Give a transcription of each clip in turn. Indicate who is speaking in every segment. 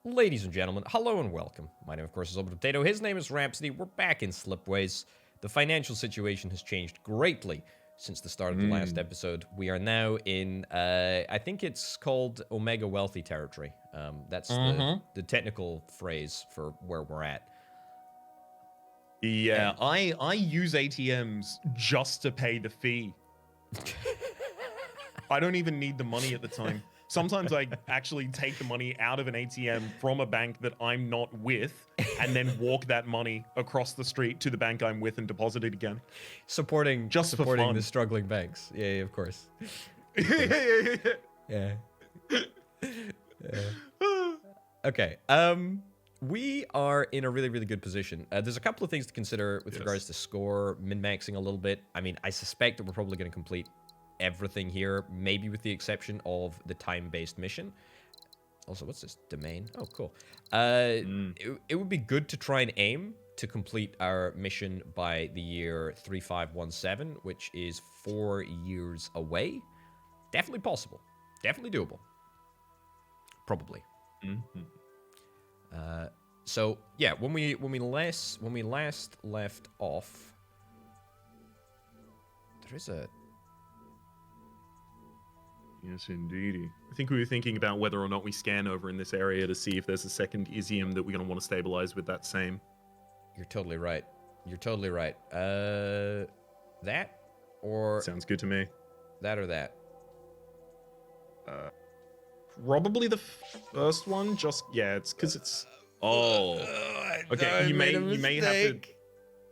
Speaker 1: Ladies and gentlemen, hello and welcome. My name, of course, is Old Potato. His name is Rhapsody. We're back in Slipways. The financial situation has changed greatly since the start of the last episode. We are now in, I think it's called Omega Wealthy territory. That's the technical phrase for where we're at.
Speaker 2: Yeah, I use ATMs just to pay the fee. I don't even need the money at the time. Sometimes I actually take the money out of an ATM from a bank that I'm not with and then walk that money across the street to the bank I'm with and deposit it again.
Speaker 1: Supporting the struggling banks. Yeah, of course. Yeah. Okay. We are in a really, really good position. There's a couple of things to consider with regards to score, min-maxing a little bit. I mean, I suspect that we're probably going to complete everything here, maybe with the exception of the time-based mission. Also, what's this? Domain? Oh, cool. It would be good to try and aim to complete our mission by the year 3517, which is 4 years away. Definitely possible. Definitely doable. Probably. So yeah, when we last left off, there is a.
Speaker 2: Yes, indeedy. I think we were thinking about whether or not we scan over in this area to see if there's a second IZZIUM that we're going to want to stabilize with that same.
Speaker 1: You're totally right. You're totally right. That or
Speaker 2: sounds good to me.
Speaker 1: That or that.
Speaker 2: Probably the first one. Just it's because it's. Oh. Okay. You may have to.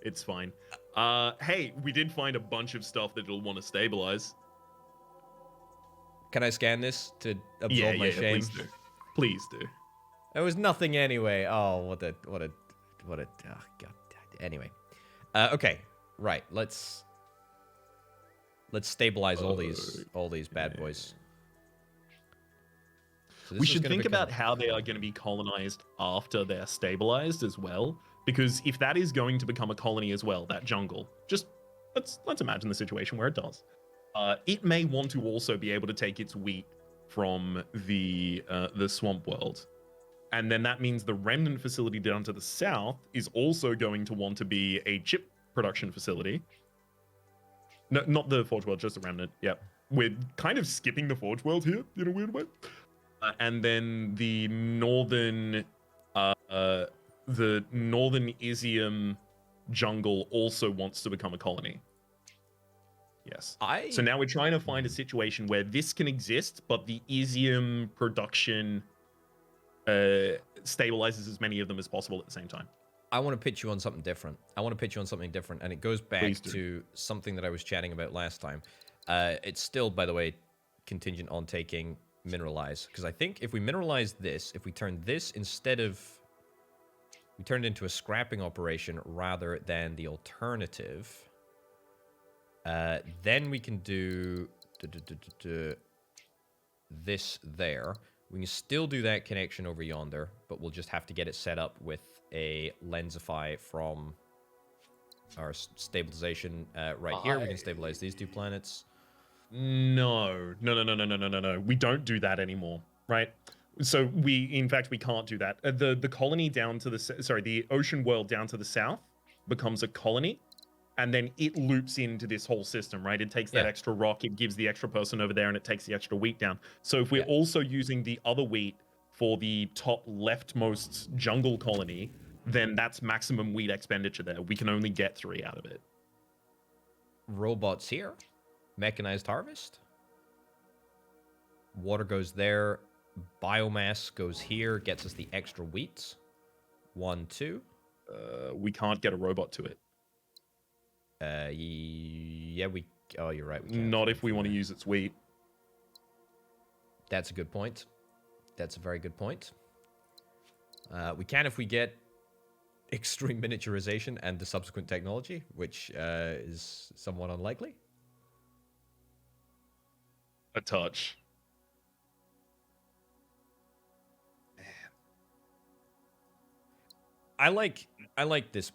Speaker 2: It's fine. Hey, we did find a bunch of stuff that it'll want to stabilize.
Speaker 1: Can I scan this to absolve my shame?
Speaker 2: Please do. Please do.
Speaker 1: There was nothing anyway. Oh, what a oh, god. Anyway, okay, right. Let's stabilize all these bad boys. So
Speaker 2: we should think about how they are going to be colonized after they're stabilized as well, because if that is going to become a colony as well, that jungle, just let's imagine the situation where it does. It may want to also be able to take its wheat from the swamp world. And then that means the remnant facility down to the south is also going to want to be a chip production facility. No, not the Forge World, just the remnant. Yep. We're kind of skipping the Forge World here in a weird way. And then the northern IZZIUM jungle also wants to become a colony. Yes. So now we're trying to find a situation where this can exist, but the IZZIUM production stabilizes as many of them as possible at the same time.
Speaker 1: I want to pitch you on something different. And it goes back to something that I was chatting about last time. It's still, by the way, contingent on taking mineralize, because I think if we mineralize this, if we turn this we turned it into a scrapping operation rather than the alternative. Then we can do this there. We can still do that connection over yonder, but we'll just have to get it set up with a lensify from our stabilization right here. We can stabilize these two planets.
Speaker 2: No. We don't do that anymore, right? So in fact, we can't do that. The colony down to the ocean world down to the south becomes a colony. And then it loops into this whole system, right? It takes that extra rock, it gives the extra person over there, and it takes the extra wheat down. So if we're also using the other wheat for the top leftmost jungle colony, then that's maximum wheat expenditure there. We can only get 3 out of it.
Speaker 1: Robots here. Mechanized harvest. Water goes there. Biomass goes here, gets us the extra wheat. 1, 2.
Speaker 2: We can't get a robot to it.
Speaker 1: Yeah, oh, you're right. We can't.
Speaker 2: Not if we want to use its wheat.
Speaker 1: That's a good point. That's a very good point. We can if we get extreme miniaturization and the subsequent technology, which is somewhat unlikely.
Speaker 2: A touch.
Speaker 1: Man. I like this.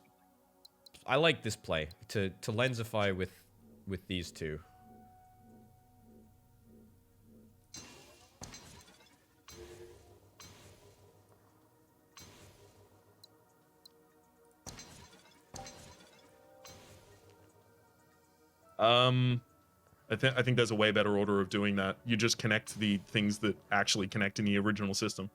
Speaker 1: I like this play to lensify with these two.
Speaker 2: I think there's a way better order of doing that. You just connect the things that actually connect in the original system.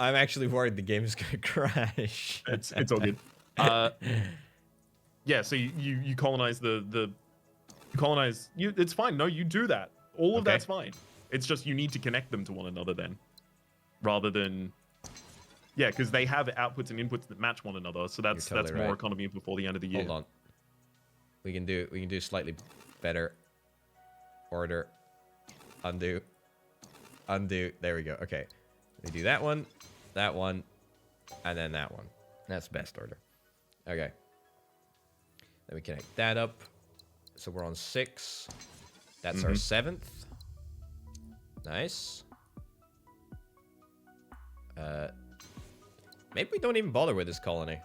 Speaker 1: I'm actually worried the game is going to crash.
Speaker 2: It's all good. Yeah, so you colonize it's fine. No, you do that. All of that's fine. It's just you need to connect them to one another then, rather than because they have outputs and inputs that match one another. So that's more economy before the end of the year.
Speaker 1: Hold on. We can do slightly better. Order. Undo. There we go. Okay. We do that one, and then that one. That's best order. Okay. Then we connect that up. So we're on 6. That's our 7th. Nice. Maybe we don't even bother with this colony.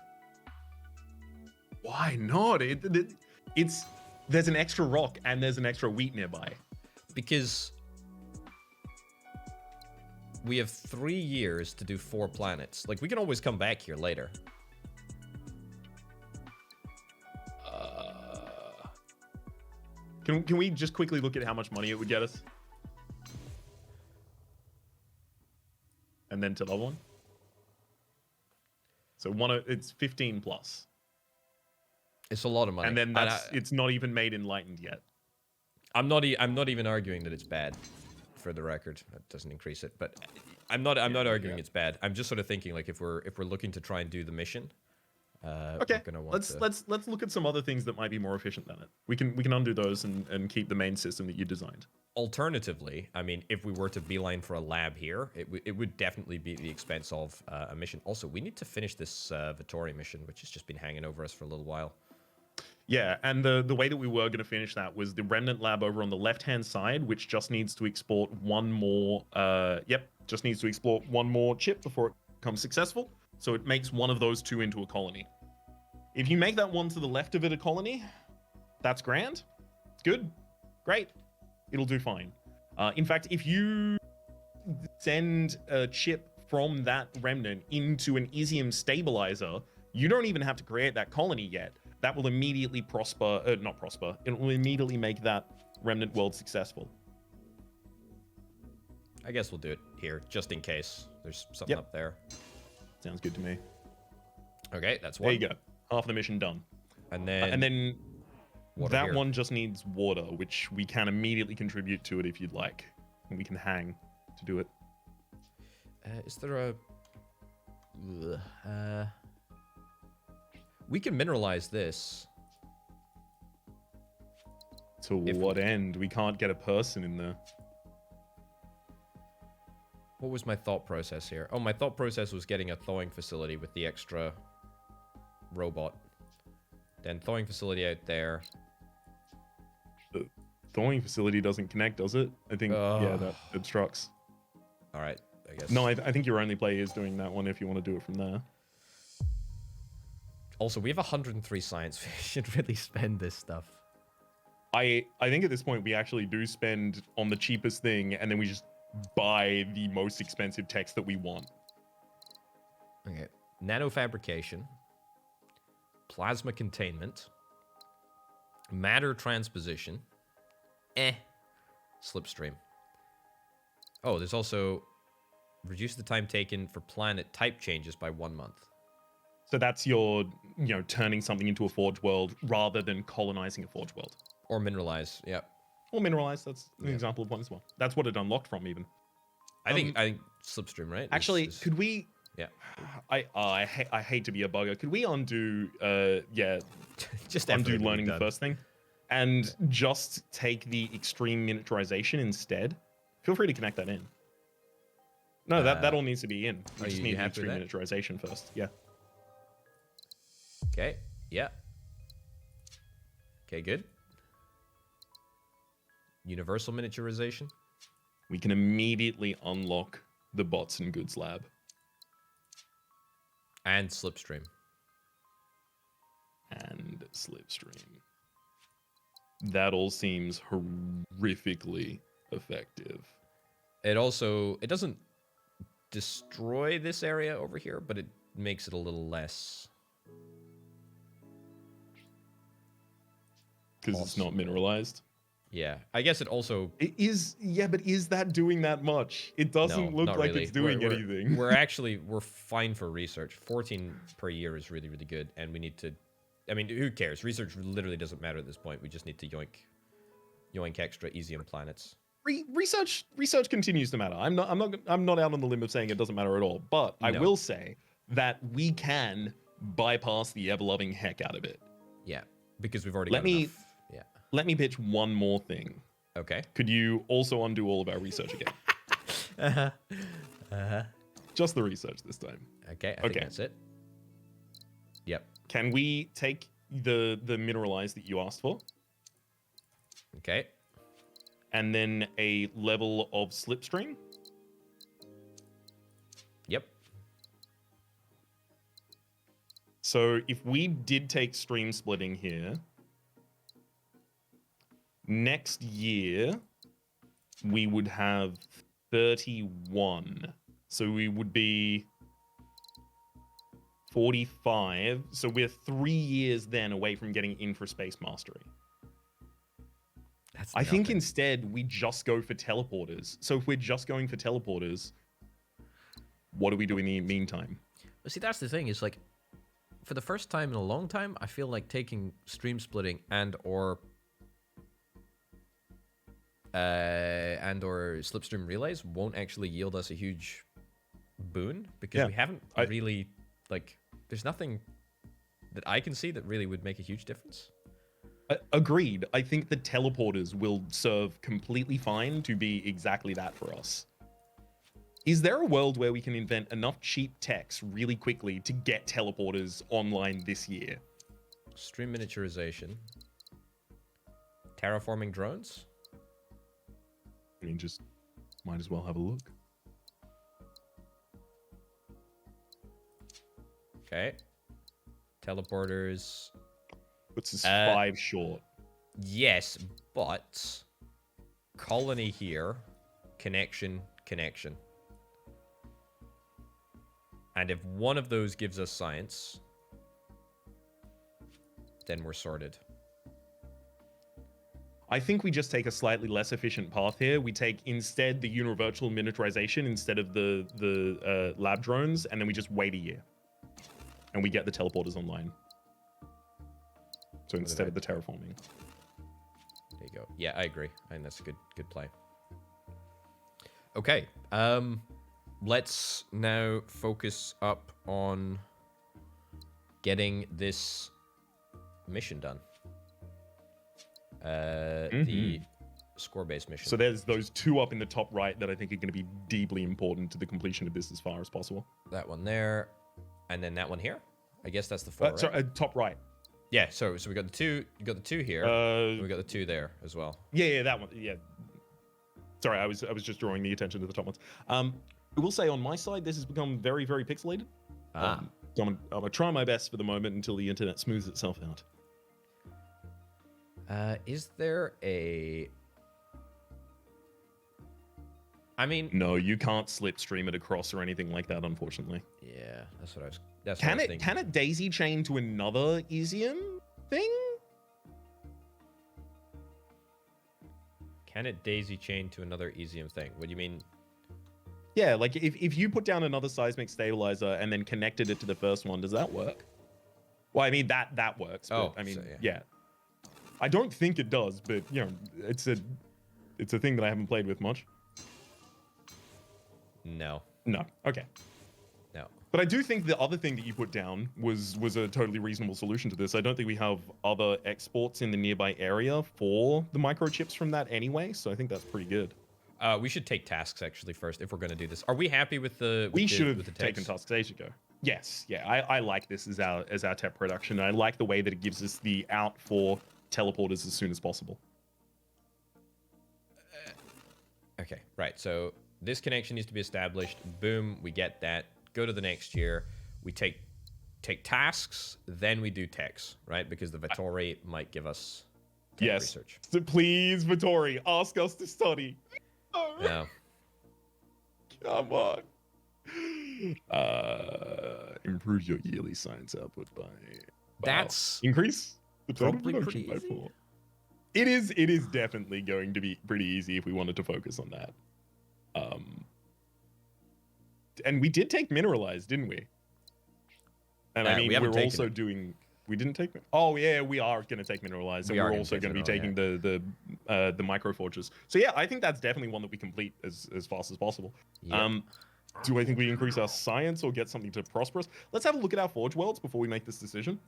Speaker 2: Why not? It's there's an extra rock and there's an extra wheat nearby.
Speaker 1: Because we have 3 years to do 4 planets. Like, we can always come back here later.
Speaker 2: Can we just quickly look at how much money it would get us? And then to the other one. So it's 15 plus.
Speaker 1: It's a lot of money.
Speaker 2: And then it's not even made enlightened yet.
Speaker 1: I'm not even arguing that it's bad, for the record. That doesn't increase it, but I'm not arguing it's bad. I'm just sort of thinking, like, if we're looking to try and do the mission,
Speaker 2: okay, let's look at some other things that might be more efficient than it. We can undo those and keep the main system that you designed.
Speaker 1: Alternatively, I mean, if we were to beeline for a lab here, it would definitely be at the expense of a mission. Also, we need to finish this Vittori mission, which has just been hanging over us for a little while.
Speaker 2: Yeah, and the way that we were going to finish that was the Remnant Lab over on the left-hand side, which just needs to export one more, just needs to export one more chip before it becomes successful. So it makes one of those 2 into a colony. If you make that one to the left of it a colony, that's grand. Good. Great. It'll do fine. In fact, if you send a chip from that remnant into an IZZIUM stabilizer, you don't even have to create that colony yet. That will immediately It will immediately make that remnant world successful.
Speaker 1: I guess we'll do it here, just in case there's something up there.
Speaker 2: Sounds good to me.
Speaker 1: Okay, that's one.
Speaker 2: There you go. Half the mission done.
Speaker 1: And then
Speaker 2: that one just needs water, which we can immediately contribute to it if you'd like. And we can hang to do it.
Speaker 1: Is there we can mineralize this.
Speaker 2: To what end? We can't get a person in there.
Speaker 1: What was my thought process here? Oh, my thought process was getting a thawing facility with the extra robot. Then thawing facility out there.
Speaker 2: The thawing facility doesn't connect, does it? I think, that obstructs.
Speaker 1: All right, I guess.
Speaker 2: No, I think your only play is doing that one if you want to do it from there.
Speaker 1: Also, we have 103 science. We should really spend this stuff.
Speaker 2: I think at this point we actually do spend on the cheapest thing, and then we just buy the most expensive text that we want.
Speaker 1: Okay. Nanofabrication. Plasma containment. Matter transposition. Slipstream. Oh, there's also reduce the time taken for planet type changes by 1 month.
Speaker 2: So that's your, turning something into a forge world rather than colonizing a forge world.
Speaker 1: Or mineralize, yeah.
Speaker 2: Or mineralize, that's an example of one as well. That's what it unlocked from, even.
Speaker 1: I think Slipstream, right?
Speaker 2: Actually, could we...
Speaker 1: Yeah.
Speaker 2: I hate to be a bugger. Could we undo,
Speaker 1: just
Speaker 2: undo learning the first thing? And just take the extreme miniaturization instead? Feel free to connect that in. No, that all needs to be in. We just need the extreme miniaturization first. Yeah.
Speaker 1: Okay. Yeah. Okay, good. Universal miniaturization.
Speaker 2: We can immediately unlock the bots and goods lab.
Speaker 1: And Slipstream.
Speaker 2: And Slipstream. That all seems horrifically effective.
Speaker 1: It doesn't destroy this area over here, but it makes it a little less.
Speaker 2: Because it's not mineralized.
Speaker 1: Yeah, I guess it also...
Speaker 2: It is, yeah, but is that doing that much? It doesn't look like it's doing anything.
Speaker 1: We're fine for research. 14 per year is really, really good, and we need to... I mean, who cares? Research literally doesn't matter at this point. We just need to yoink extra IZZIUM planets.
Speaker 2: Research continues to matter. I'm not out on the limb of saying it doesn't matter at all, but I will say that we can bypass the ever-loving heck out of it.
Speaker 1: Yeah, because we've already got enough. Yeah.
Speaker 2: Let me pitch one more thing.
Speaker 1: Okay.
Speaker 2: Could you also undo all of our research again? Just the research this time.
Speaker 1: Okay, I think that's it. Yep.
Speaker 2: Can we take the mineralized that you asked for?
Speaker 1: Okay.
Speaker 2: And then a level of slipstream?
Speaker 1: Yep.
Speaker 2: So if we did take stream splitting here, next year we would have 31. So we would be 45. So we're 3 years then away from getting infraspace mastery. I think instead we just go for teleporters. So if we're just going for teleporters, what do we do in the meantime?
Speaker 1: Well, see, that's the thing. Is like, for the first time in a long time, I feel like taking stream splitting and/or slipstream relays won't actually yield us a huge boon, because we haven't really, like, there's nothing that I can see that really would make a huge difference.
Speaker 2: Agreed. I think the teleporters will serve completely fine to be exactly that for us. Is there a world where we can invent enough cheap techs really quickly to get teleporters online this year?
Speaker 1: Stream miniaturization. Terraforming drones?
Speaker 2: I mean, just might as well have a look.
Speaker 1: Okay. Teleporters.
Speaker 2: Puts us 5 short.
Speaker 1: Yes, but colony here, connection. And if one of those gives us science, then we're sorted.
Speaker 2: I think we just take a slightly less efficient path here. We take instead the universal miniaturization instead of the lab drones, and then we just wait a year. And we get the teleporters online. So instead of the terraforming.
Speaker 1: There you go. Yeah, I agree. I think that's a good play. Okay. Let's now focus up on getting this mission done. The score-based mission.
Speaker 2: So there's those 2 up in the top right that I think are going to be deeply important to the completion of this as far as possible.
Speaker 1: That one there, and then that one here. I guess that's the 4. Right?
Speaker 2: Sorry, top right.
Speaker 1: Yeah. So we got the 2. You got the 2 here. We got the 2 there as well.
Speaker 2: Yeah, that one. Yeah. Sorry, I was just drawing the attention to the top ones. I will say on my side, this has become very, very pixelated. I'm gonna try my best for the moment until the internet smooths itself out.
Speaker 1: Is there a... I mean...
Speaker 2: No, you can't slipstream it across or anything like that, unfortunately.
Speaker 1: Yeah, that's what I was thinking.
Speaker 2: Can it daisy chain to another IZZIUM thing?
Speaker 1: Can it daisy chain to another IZZIUM thing? What do you mean?
Speaker 2: Yeah, like if you put down another seismic stabilizer and then connected it to the first one, does that work? Well, I mean, that works. But, I mean, so, yeah. I don't think it does, but, you know, it's a thing that I haven't played with much.
Speaker 1: No.
Speaker 2: Okay.
Speaker 1: No.
Speaker 2: But I do think the other thing that you put down was a totally reasonable solution to this. I don't think we have other exports in the nearby area for the microchips from that anyway, so I think that's pretty good.
Speaker 1: We should take tasks actually first if we're going to do this. Are we happy with the?
Speaker 2: We should have taken tasks days ago. Yes, yeah, I like this as our tech production. I like the way that it gives us the out for teleporters as soon as possible.
Speaker 1: Okay, right. So this connection needs to be established. Boom, we get that. Go to the next year. We take tasks, then we do techs, right? Because the Vittori might give us tech research.
Speaker 2: So please, Vittori, ask us to study.
Speaker 1: No.
Speaker 2: Come on. Improve your yearly science output by.
Speaker 1: That's
Speaker 2: Increase the total
Speaker 1: probably
Speaker 2: production
Speaker 1: pretty
Speaker 2: by
Speaker 1: easy.
Speaker 2: 4. It is definitely going to be pretty easy if we wanted to focus on that. And we did take mineralized, didn't we? And I
Speaker 1: we
Speaker 2: mean,
Speaker 1: haven't
Speaker 2: we're
Speaker 1: taken
Speaker 2: also
Speaker 1: it.
Speaker 2: doing. We didn't take. Oh yeah, we are going to take mineralized, and
Speaker 1: We are
Speaker 2: we're
Speaker 1: gonna
Speaker 2: also
Speaker 1: take
Speaker 2: going to be
Speaker 1: mineral,
Speaker 2: taking the micro forges. So yeah, I think that's definitely one that we complete as fast as possible.
Speaker 1: Yep.
Speaker 2: Do I think we increase our science or get something to prosperous? Let's have a look at our forge worlds before we make this decision.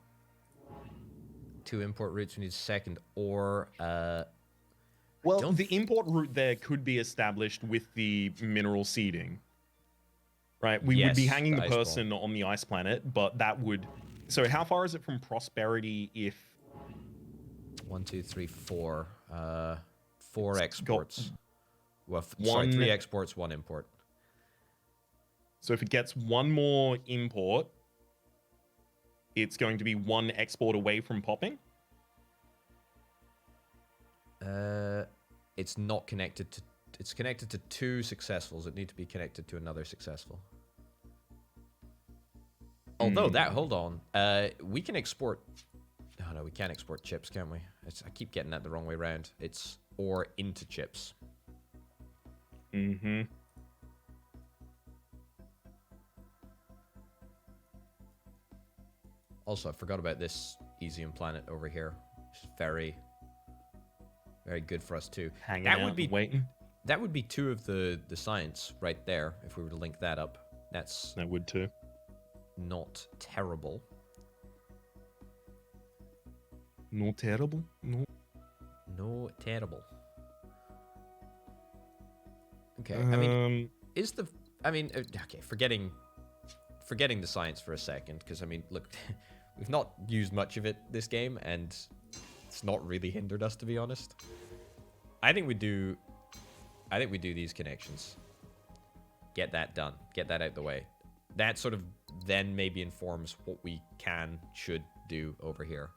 Speaker 1: 2 import routes. We need a second ore.
Speaker 2: Well, the import route there could be established with the mineral seeding. Right, we would be
Speaker 1: Yes,
Speaker 2: hanging the
Speaker 1: ice
Speaker 2: person on the ice planet, but that would. So how far is it from prosperity? If
Speaker 1: 1, 2, 3, 4. 4 exports. Well, sorry,
Speaker 2: one-
Speaker 1: 3 exports, 1 import.
Speaker 2: So if it gets one more import, it's going to be 1 export away from popping.
Speaker 1: It's not connected to. It's connected to 2 successfuls. It need to be connected to another successful. Although that, hold on, we can export. Oh no, we can't export chips, can we? I keep getting that the wrong way around. It's ore into chips.
Speaker 2: Mm-hmm.
Speaker 1: Also, I forgot about this IZZIUM planet over here. It's very, very good for us too.
Speaker 2: Hanging
Speaker 1: that
Speaker 2: out
Speaker 1: would be
Speaker 2: and waiting.
Speaker 1: That would be 2 of the science right there if we were to link that up. That's
Speaker 2: That would too.
Speaker 1: not terrible.
Speaker 2: No terrible.
Speaker 1: No terrible. Okay, I mean, is the... I mean, okay, forgetting the science for a second, because, I mean, look, we've not used much of it this game, and it's not really hindered us, to be honest. I think we do these connections. Get that done. Get that out the way. That sort of then maybe informs what we should do over here.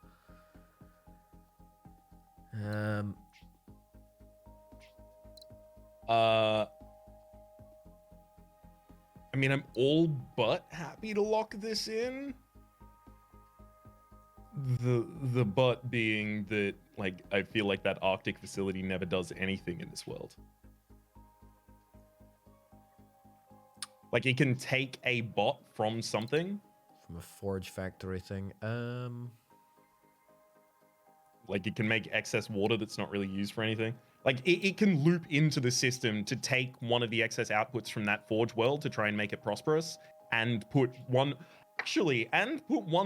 Speaker 2: I mean, I'm all but happy to lock this in. The but being that, like, I feel like that Arctic facility never does anything in this world. Like, it can take a bot from something.
Speaker 1: From a forge factory thing.
Speaker 2: Like, it can make excess water that's not really used for anything. Like, it can loop into the system to take one of the excess outputs from that forge world to try and make it prosperous, and put one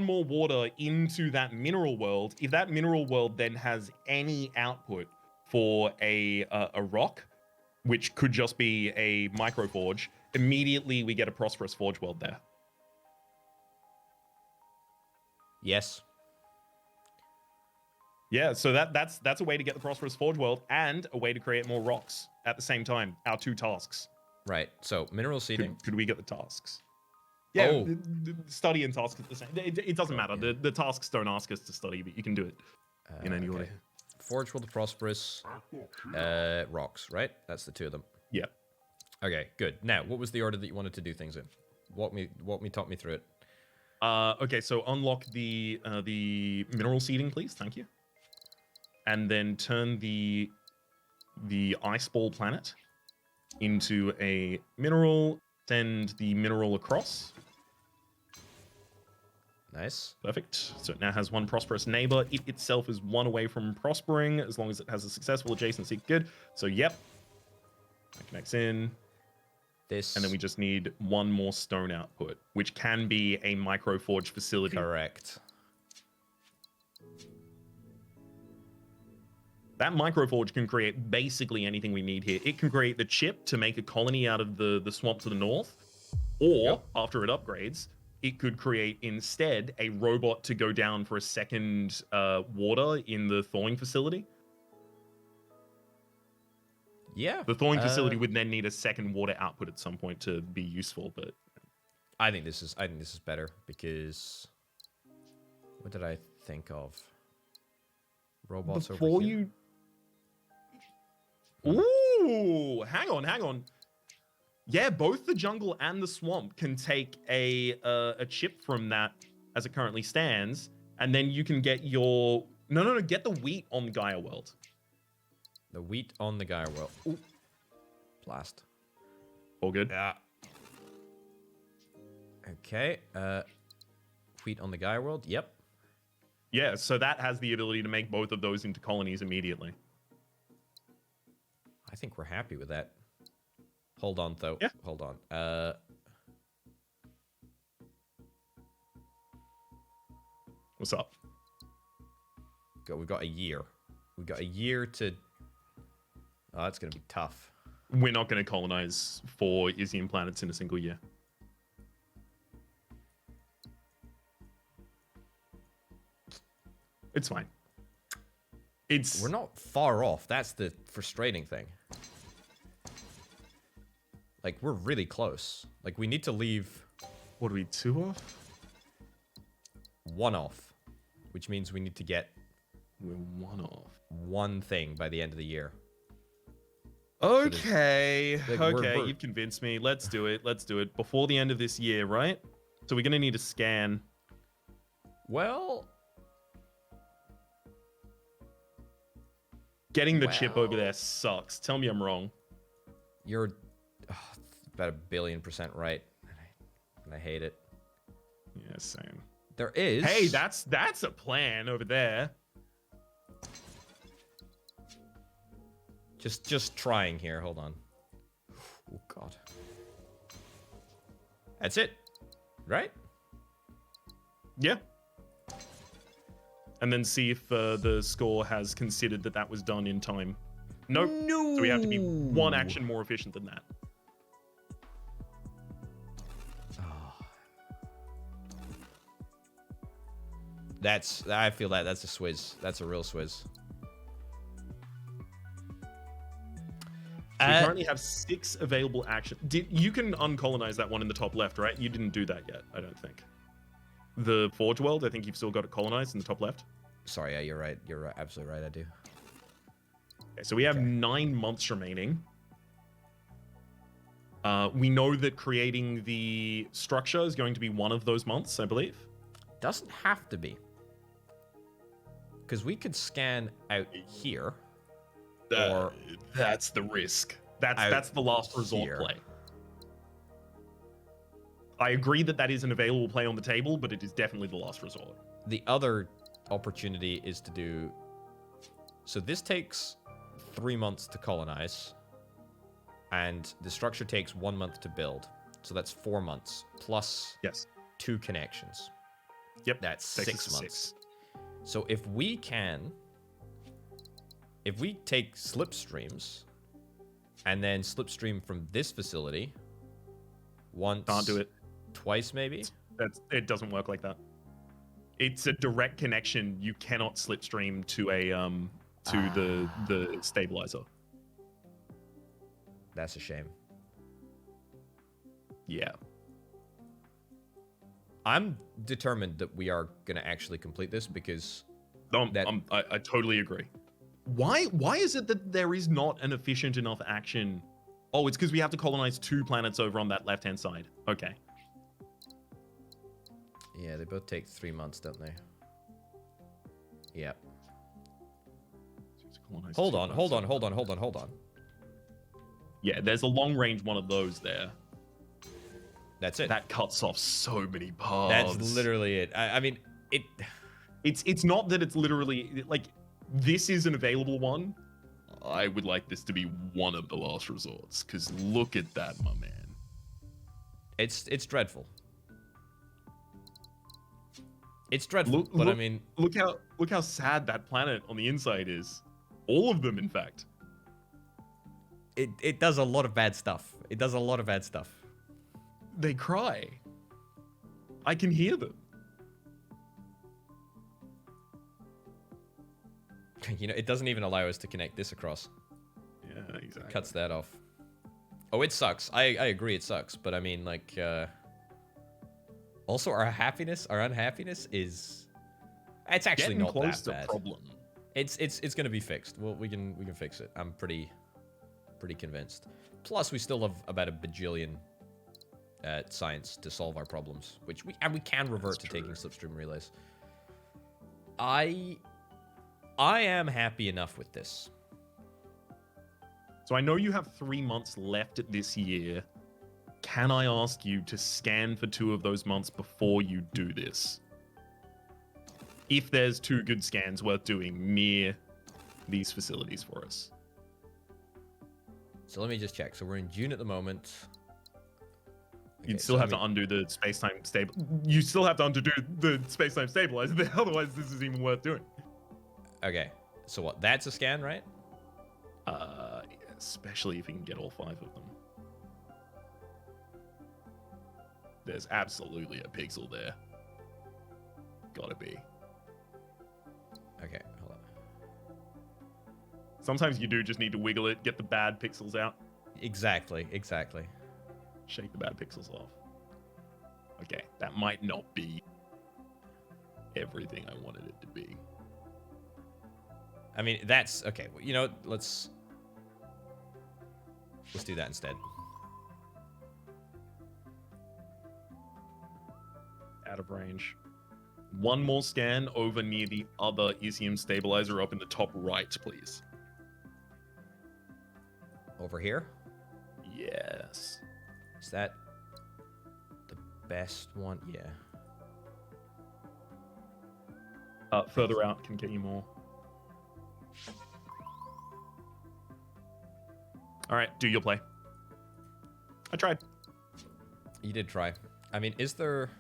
Speaker 2: more water into that mineral world. If that mineral world then has any output for a rock, which could just be a microforge, immediately we get a prosperous forge world there.
Speaker 1: Yes.
Speaker 2: Yeah, so that's a way to get the prosperous forge world and a way to create more rocks at the same time. Our 2 tasks.
Speaker 1: Right. So mineral seeding.
Speaker 2: Could we get the tasks? Yeah,
Speaker 1: Oh.
Speaker 2: Study and task at the same. It doesn't matter.
Speaker 1: Yeah.
Speaker 2: The tasks don't ask us to study, but you can do it in any order.
Speaker 1: Forge world of prosperous rocks. Right. That's the 2 of them.
Speaker 2: Yeah.
Speaker 1: Okay. Good. Now, what was the order that you wanted to do things in? Talk me through it.
Speaker 2: Okay. So unlock the mineral seeding, please. Thank you. And then turn the ice ball planet into a mineral. Send the mineral across.
Speaker 1: Nice.
Speaker 2: Perfect. So it now has 1 prosperous neighbor. It itself is 1 away from prospering as long as it has a successful adjacency. Good. So yep. That connects in.
Speaker 1: This.
Speaker 2: And then we just need 1 more stone output, which can be a microforge facility.
Speaker 1: Correct.
Speaker 2: That microforge can create basically anything we need here. It can create the chip to make a colony out of the swamp to the north, or after it upgrades, it could create instead a robot to go down for a second water in the thawing facility.
Speaker 1: Yeah.
Speaker 2: The thawing facility would then need a second water output at some point to be useful, but
Speaker 1: I think this is better because what did I think of? Robots
Speaker 2: before
Speaker 1: over here.
Speaker 2: Ooh, hang on. Yeah, both the jungle and the swamp can take a chip from that as it currently stands, and then you can get your no, get the wheat on Gaia World.
Speaker 1: The wheat on the Gaia World. Ooh. Blast.
Speaker 2: All good.
Speaker 1: Yeah. Okay. Wheat on the Gaia World. Yep.
Speaker 2: Yeah, so that has the ability to make both of those into colonies immediately.
Speaker 1: I think we're happy with that. Hold on, though.
Speaker 2: Yeah.
Speaker 1: Hold on.
Speaker 2: What's up?
Speaker 1: We've got a year. We've got a year to... Oh, that's going to be tough.
Speaker 2: We're not going to colonize 4 IZZIUM planets in a single year. It's fine.
Speaker 1: We're not far off. That's the frustrating thing. Like, we're really close. Like, we need to leave...
Speaker 2: What are we, 2 off?
Speaker 1: 1 off. Which means we need to get...
Speaker 2: We're 1 off.
Speaker 1: 1 thing by the end of the year.
Speaker 2: Okay.
Speaker 1: Like,
Speaker 2: okay, you've convinced me. Let's do it. Let's do it. Before the end of this year, right? So we're going to need a scan.
Speaker 1: Well...
Speaker 2: Getting the chip over there sucks. Tell me I'm wrong.
Speaker 1: You're about 1,000,000,000% right. And I hate it.
Speaker 2: Yeah, same.
Speaker 1: There is...
Speaker 2: Hey, that's a plan over there.
Speaker 1: Just trying here. Hold on. Oh, God. That's it. Right?
Speaker 2: Yeah. And then see if the score has considered that was done in time. Nope.
Speaker 1: No.
Speaker 2: So we have to be 1 action more efficient than that.
Speaker 1: I feel that's a swizz. That's a real swizz.
Speaker 2: We currently have 6 available action. You can uncolonize that one in the top left, right? You didn't do that yet, I don't think. The Forge World, I think you've still got it colonized in the top left.
Speaker 1: Sorry, yeah, you're right. You're right. Absolutely right, I do.
Speaker 2: Okay, so we have 9 months remaining. We know that creating the structure is going to be one of those months, I believe.
Speaker 1: Doesn't have to be. Because we could scan out here. Or
Speaker 2: that's the risk. That's the last resort
Speaker 1: here.
Speaker 2: play. I agree that is an available play on the table, but it is definitely the last resort.
Speaker 1: The other opportunity is to do... So this takes 3 months to colonize. And the structure takes 1 month to build. So that's 4 months. Plus 2 connections.
Speaker 2: Yep.
Speaker 1: That's 6 months. So if we take slipstreams and then slipstream from this facility once...
Speaker 2: Can't do it.
Speaker 1: Twice, maybe?
Speaker 2: It doesn't work like that. It's a direct connection. You cannot slipstream to the stabilizer.
Speaker 1: That's a shame.
Speaker 2: Yeah.
Speaker 1: I'm determined that we are going to actually complete this because...
Speaker 2: I totally agree. Why is it that there is not an efficient enough action? Oh, it's because we have to colonize 2 planets over on that left-hand side. Okay.
Speaker 1: Yeah, they both take 3 months, don't they? Yep. Hold on.
Speaker 2: Yeah, there's a long-range one of those there.
Speaker 1: That's it.
Speaker 2: That cuts off so many paths.
Speaker 1: That's literally it. I mean, it...
Speaker 2: It's not that it's literally... Like, this is an available one. I would like this to be one of the last resorts, because look at that, my man.
Speaker 1: It's dreadful. It's dreadful, but I mean...
Speaker 2: Look how sad that planet on the inside is. All of them, in fact.
Speaker 1: It does a lot of bad stuff.
Speaker 2: They cry. I can hear them.
Speaker 1: You know, it doesn't even allow us to connect this across.
Speaker 2: Yeah, exactly.
Speaker 1: It cuts that off. Oh, it sucks. I agree it sucks, but I mean, like... Also, our unhappiness is... It's actually not that bad.
Speaker 2: Problem.
Speaker 1: It's gonna be fixed. Well, we can fix it. I'm pretty pretty convinced. Plus, we still have about a bajillion science to solve our problems, which we can revert to taking slipstream relays. I am happy enough with this.
Speaker 2: So I know you have 3 months left this year. Can I ask you to scan for 2 of those months before you do this? If there's 2 good scans worth doing near these facilities for us.
Speaker 1: So let me just check. So we're in June at the moment.
Speaker 2: You'd still have to undo the space-time stable. You still have to undo the space-time stabilizer. Otherwise, this is even worth doing.
Speaker 1: Okay. So what? That's a scan, right?
Speaker 2: Especially if you can get all 5 of them. There's absolutely a pixel there. Gotta be.
Speaker 1: Okay, hold on.
Speaker 2: Sometimes you do just need to wiggle it, get the bad pixels out.
Speaker 1: Exactly, exactly.
Speaker 2: Shake the bad pixels off. Okay, that might not be everything I wanted it to be.
Speaker 1: I mean, that's okay. Well, you know, let's do that instead.
Speaker 2: Out of range. 1 more scan over near the other IZZIUM stabilizer up in the top right, please.
Speaker 1: Over here?
Speaker 2: Yes.
Speaker 1: Is that the best one? Yeah.
Speaker 2: Further out can get you more. All right, do your play. I tried.
Speaker 1: You did try. I mean, is there...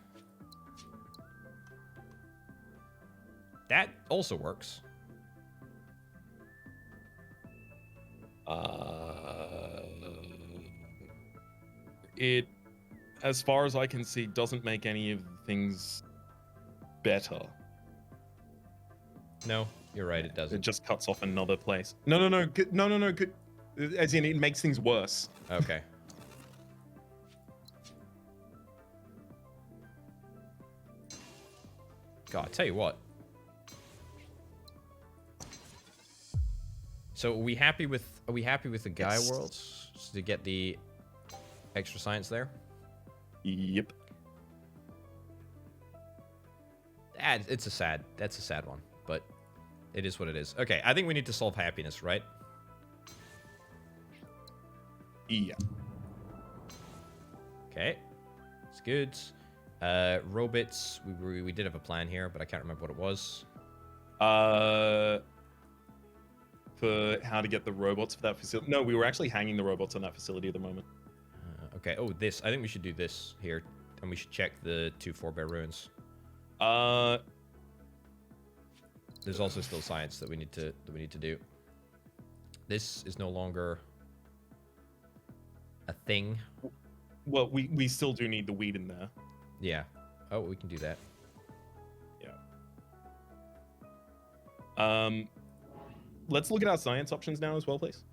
Speaker 1: That also works.
Speaker 2: It, as far as I can see, doesn't make any of the things better.
Speaker 1: No, you're right, it doesn't.
Speaker 2: It just cuts off another place. No. As in, it makes things worse.
Speaker 1: Okay. God, I tell you what. So are we happy with the Gaia worlds to get the extra science there?
Speaker 2: Yep.
Speaker 1: That's a sad one, but it is what it is. Okay, I think we need to solve happiness, right?
Speaker 2: Yeah.
Speaker 1: Okay, it's good. Robots, we did have a plan here, but I can't remember what it was.
Speaker 2: For how to get the robots for that facility. No, we were actually hanging the robots on that facility at the moment.
Speaker 1: Okay. Oh, this. I think we should do this here, and we should check the 2 Fourbear ruins. There's also still science that we need to do. This is no longer a thing.
Speaker 2: Well, we still do need the weed in there.
Speaker 1: Yeah. Oh, we can do that.
Speaker 2: Yeah. Let's look at our science options now as well, please.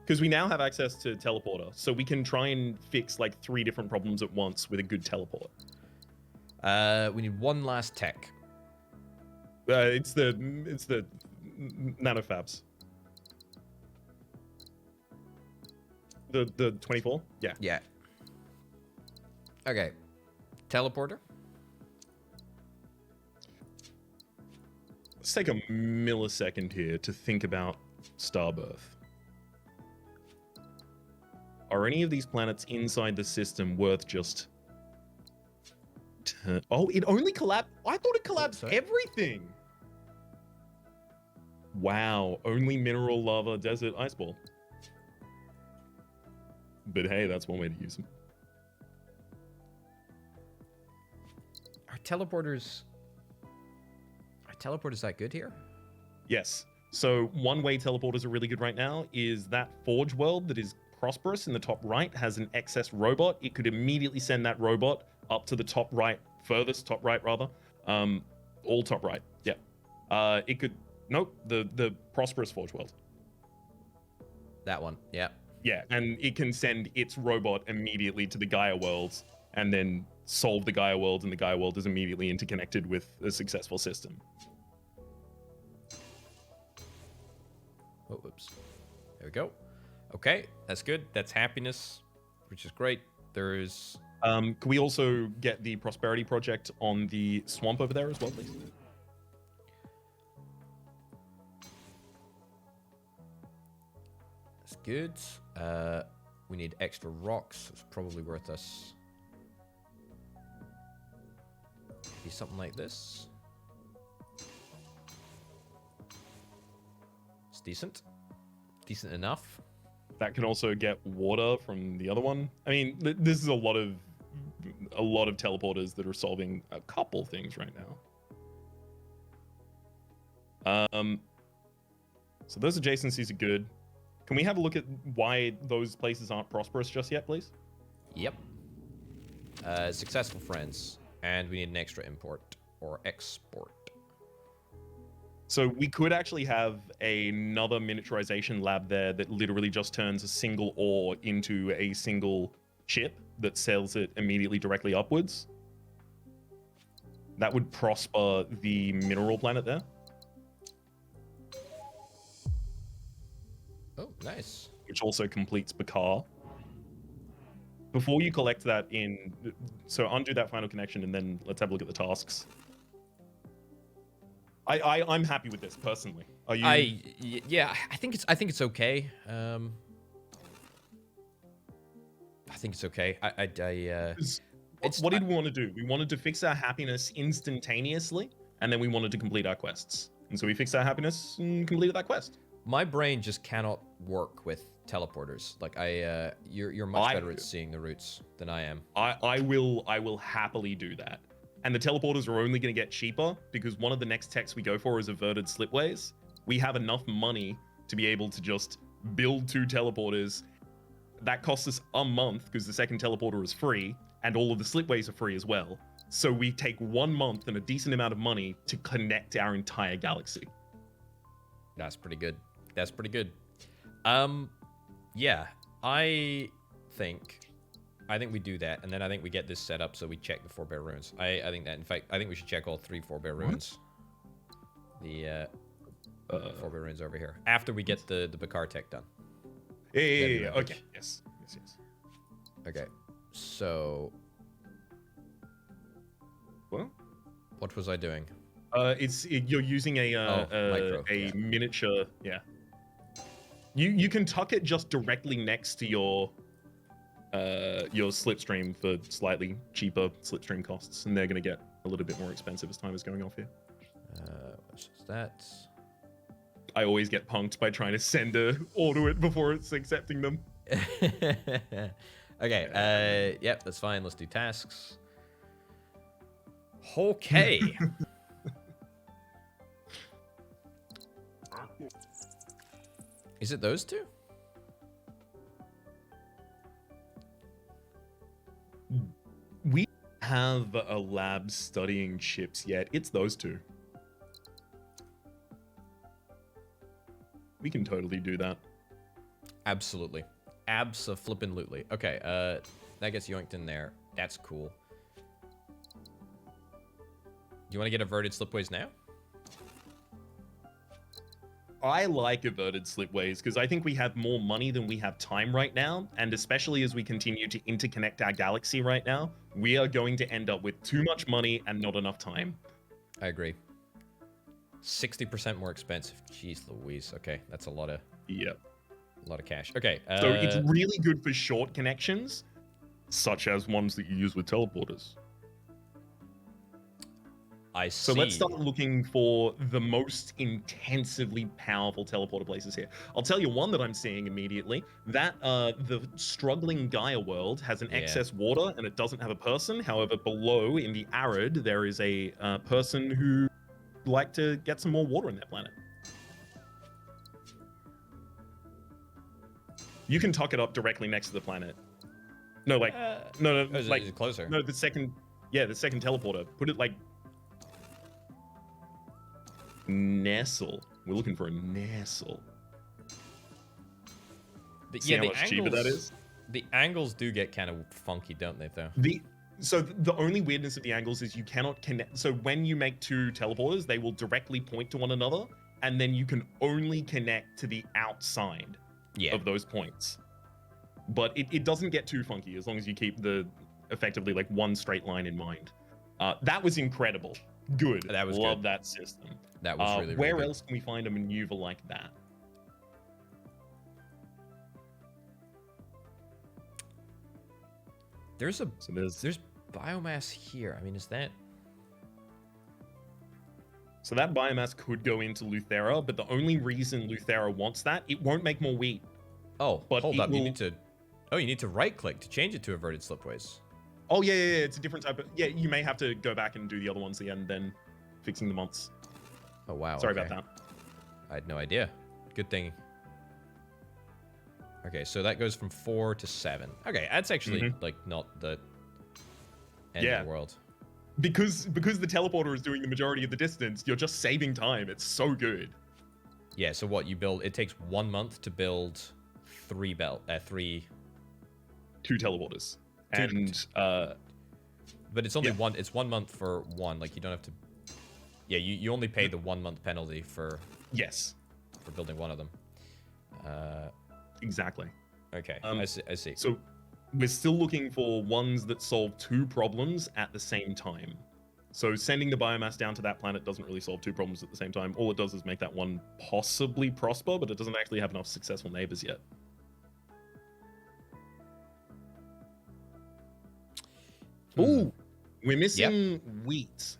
Speaker 2: Because we now have access to teleporter, so we can try and fix like 3 different problems at once with a good teleport.
Speaker 1: We need 1 last tech.
Speaker 2: It's the nanofabs. The 24? Yeah.
Speaker 1: Yeah. Okay. Teleporter.
Speaker 2: Let's take a millisecond here to think about Starbirth. Are any of these planets inside the system worth just... Oh, it only collapsed. I thought it collapsed everything. Wow, only mineral, lava, desert, ice ball. But hey, that's one way to use them.
Speaker 1: Are teleporters that good here?
Speaker 2: Yes. So one way teleporters are really good right now is that Forge world that is prosperous in the top right has an excess robot. It could immediately send that robot up to the top right, furthest top right rather. All top right. Yeah. It could the prosperous Forge world.
Speaker 1: That one. Yeah.
Speaker 2: Yeah, and it can send its robot immediately to the Gaia worlds and then solve the Gaia world, and the Gaia world is immediately interconnected with a successful system.
Speaker 1: Oh, whoops. There we go. Okay, that's good. That's happiness, which is great. There's...
Speaker 2: Can we also get the prosperity project on the swamp over there as well, please?
Speaker 1: That's good. We need extra rocks. It's probably worth us... maybe something like this. It's decent. Decent enough.
Speaker 2: That can also get water from the other one. I mean, this is a lot of teleporters that are solving a couple things right now. So those adjacencies are good. Can we have a look at why those places aren't prosperous just yet, please?
Speaker 1: Yep. Successful friends. And we need an extra import or export.
Speaker 2: So we could actually have another miniaturization lab there that literally just turns a single ore into a single chip that sells it immediately directly upwards. That would prosper the mineral planet there.
Speaker 1: Oh, nice.
Speaker 2: Which also completes Bakar. Before you collect that so undo that final connection and then let's have a look at the tasks. I'm happy with this personally. Are you?
Speaker 1: Yeah, I think it's okay. I think it's okay.
Speaker 2: What did we want to do? We wanted to fix our happiness instantaneously, and then we wanted to complete our quests. And so we fixed our happiness and completed that quest.
Speaker 1: My brain just cannot work with teleporters. Like you're much better at seeing the routes than I am.
Speaker 2: I will happily do that. And the teleporters are only going to get cheaper because one of the next techs we go for is Averted Slipways. We have enough money to be able to just build 2 teleporters. That costs us a month because the second teleporter is free and all of the slipways are free as well. So we take 1 month and a decent amount of money to connect our entire galaxy.
Speaker 1: That's pretty good. That's pretty good. Yeah, I think we do that, and then I think we get this set up so we check the Fourbear ruins. I think that, in fact, I think we should check all 3 Fourbear ruins. The Fourbear ruins over here. After we get the Bakar tech done.
Speaker 2: Yeah. Okay. Yes.
Speaker 1: Okay. So... what was I doing?
Speaker 2: You're using a miniature. Yeah. You can tuck it just directly next to your slipstream for slightly cheaper slipstream costs, and they're going to get a little bit more expensive as time is going off here.
Speaker 1: What's that?
Speaker 2: I always get punked by trying to send a order it before it's accepting them.
Speaker 1: Okay. Yep, that's fine. Let's do tasks. Okay. Is it those 2?
Speaker 2: We have a lab studying chips yet. It's those 2. We can totally do that.
Speaker 1: Absolutely. Abso-flippin-lutely. Okay, that gets yoinked in there. That's cool. You want to get Averted Slipways now?
Speaker 2: I like Averted Slipways because I think we have more money than we have time right now, and especially as we continue to interconnect our galaxy right now, we are going to end up with too much money and not enough time.
Speaker 1: I agree. 60% more expensive. Jeez Louise. Okay, that's a lot of...
Speaker 2: Yep.
Speaker 1: A lot of cash. Okay.
Speaker 2: So it's really good for short connections, such as ones that you use with teleporters.
Speaker 1: I see.
Speaker 2: So let's start looking for the most intensively powerful teleporter places here. I'll tell you one that I'm seeing immediately. That the struggling Gaia world has an excess water and it doesn't have a person. However, below in the Arid, there is a person who would like to get some more water in their planet. You can tuck it up directly next to the planet. No, like no,
Speaker 1: is
Speaker 2: like
Speaker 1: it closer.
Speaker 2: No, the second teleporter. Put it like nestle. We're looking for a nestle. See how much cheaper that is?
Speaker 1: The angles do get kind of funky, don't they, though?
Speaker 2: So the only weirdness of the angles is you cannot connect. So when you make 2 teleporters, they will directly point to one another, and then you can only connect to the outside. of those points. But it doesn't get too funky as long as you keep the effectively like one straight line in mind. That was incredible. Good.
Speaker 1: That was
Speaker 2: Love
Speaker 1: good.
Speaker 2: that system.
Speaker 1: That was really, really
Speaker 2: where
Speaker 1: good.
Speaker 2: else can we find a maneuver like that?
Speaker 1: There's biomass here. I mean, is that...
Speaker 2: So that biomass could go into Luthera, but the only reason Luthera wants that, it won't make more wheat.
Speaker 1: Oh,
Speaker 2: but
Speaker 1: hold up. You need to... Oh, you need to right-click to change it to Averted Slipways.
Speaker 2: Oh, yeah. It's a different type of... Yeah, you may have to go back and do the other ones again, then fixing the months.
Speaker 1: Oh, wow.
Speaker 2: Sorry about that.
Speaker 1: I had no idea. Good thing. Okay, so that goes from 4 to 7. Okay, that's actually, like, not the end of the world.
Speaker 2: Because the teleporter is doing the majority of the distance, you're just saving time. It's so good.
Speaker 1: Yeah, so what you build... It takes 1 month to build 3...
Speaker 2: 2 teleporters.
Speaker 1: But it's only one. It's 1 month for one. Like, you don't have to... Yeah, you only pay the 1 month penalty for...
Speaker 2: Yes.
Speaker 1: For building one of them.
Speaker 2: Exactly.
Speaker 1: Okay, I see.
Speaker 2: So we're still looking for ones that solve 2 problems at the same time. So sending the biomass down to that planet doesn't really solve 2 problems at the same time. All it does is make that one possibly prosper, but it doesn't actually have enough successful neighbors yet. Ooh, we're missing wheat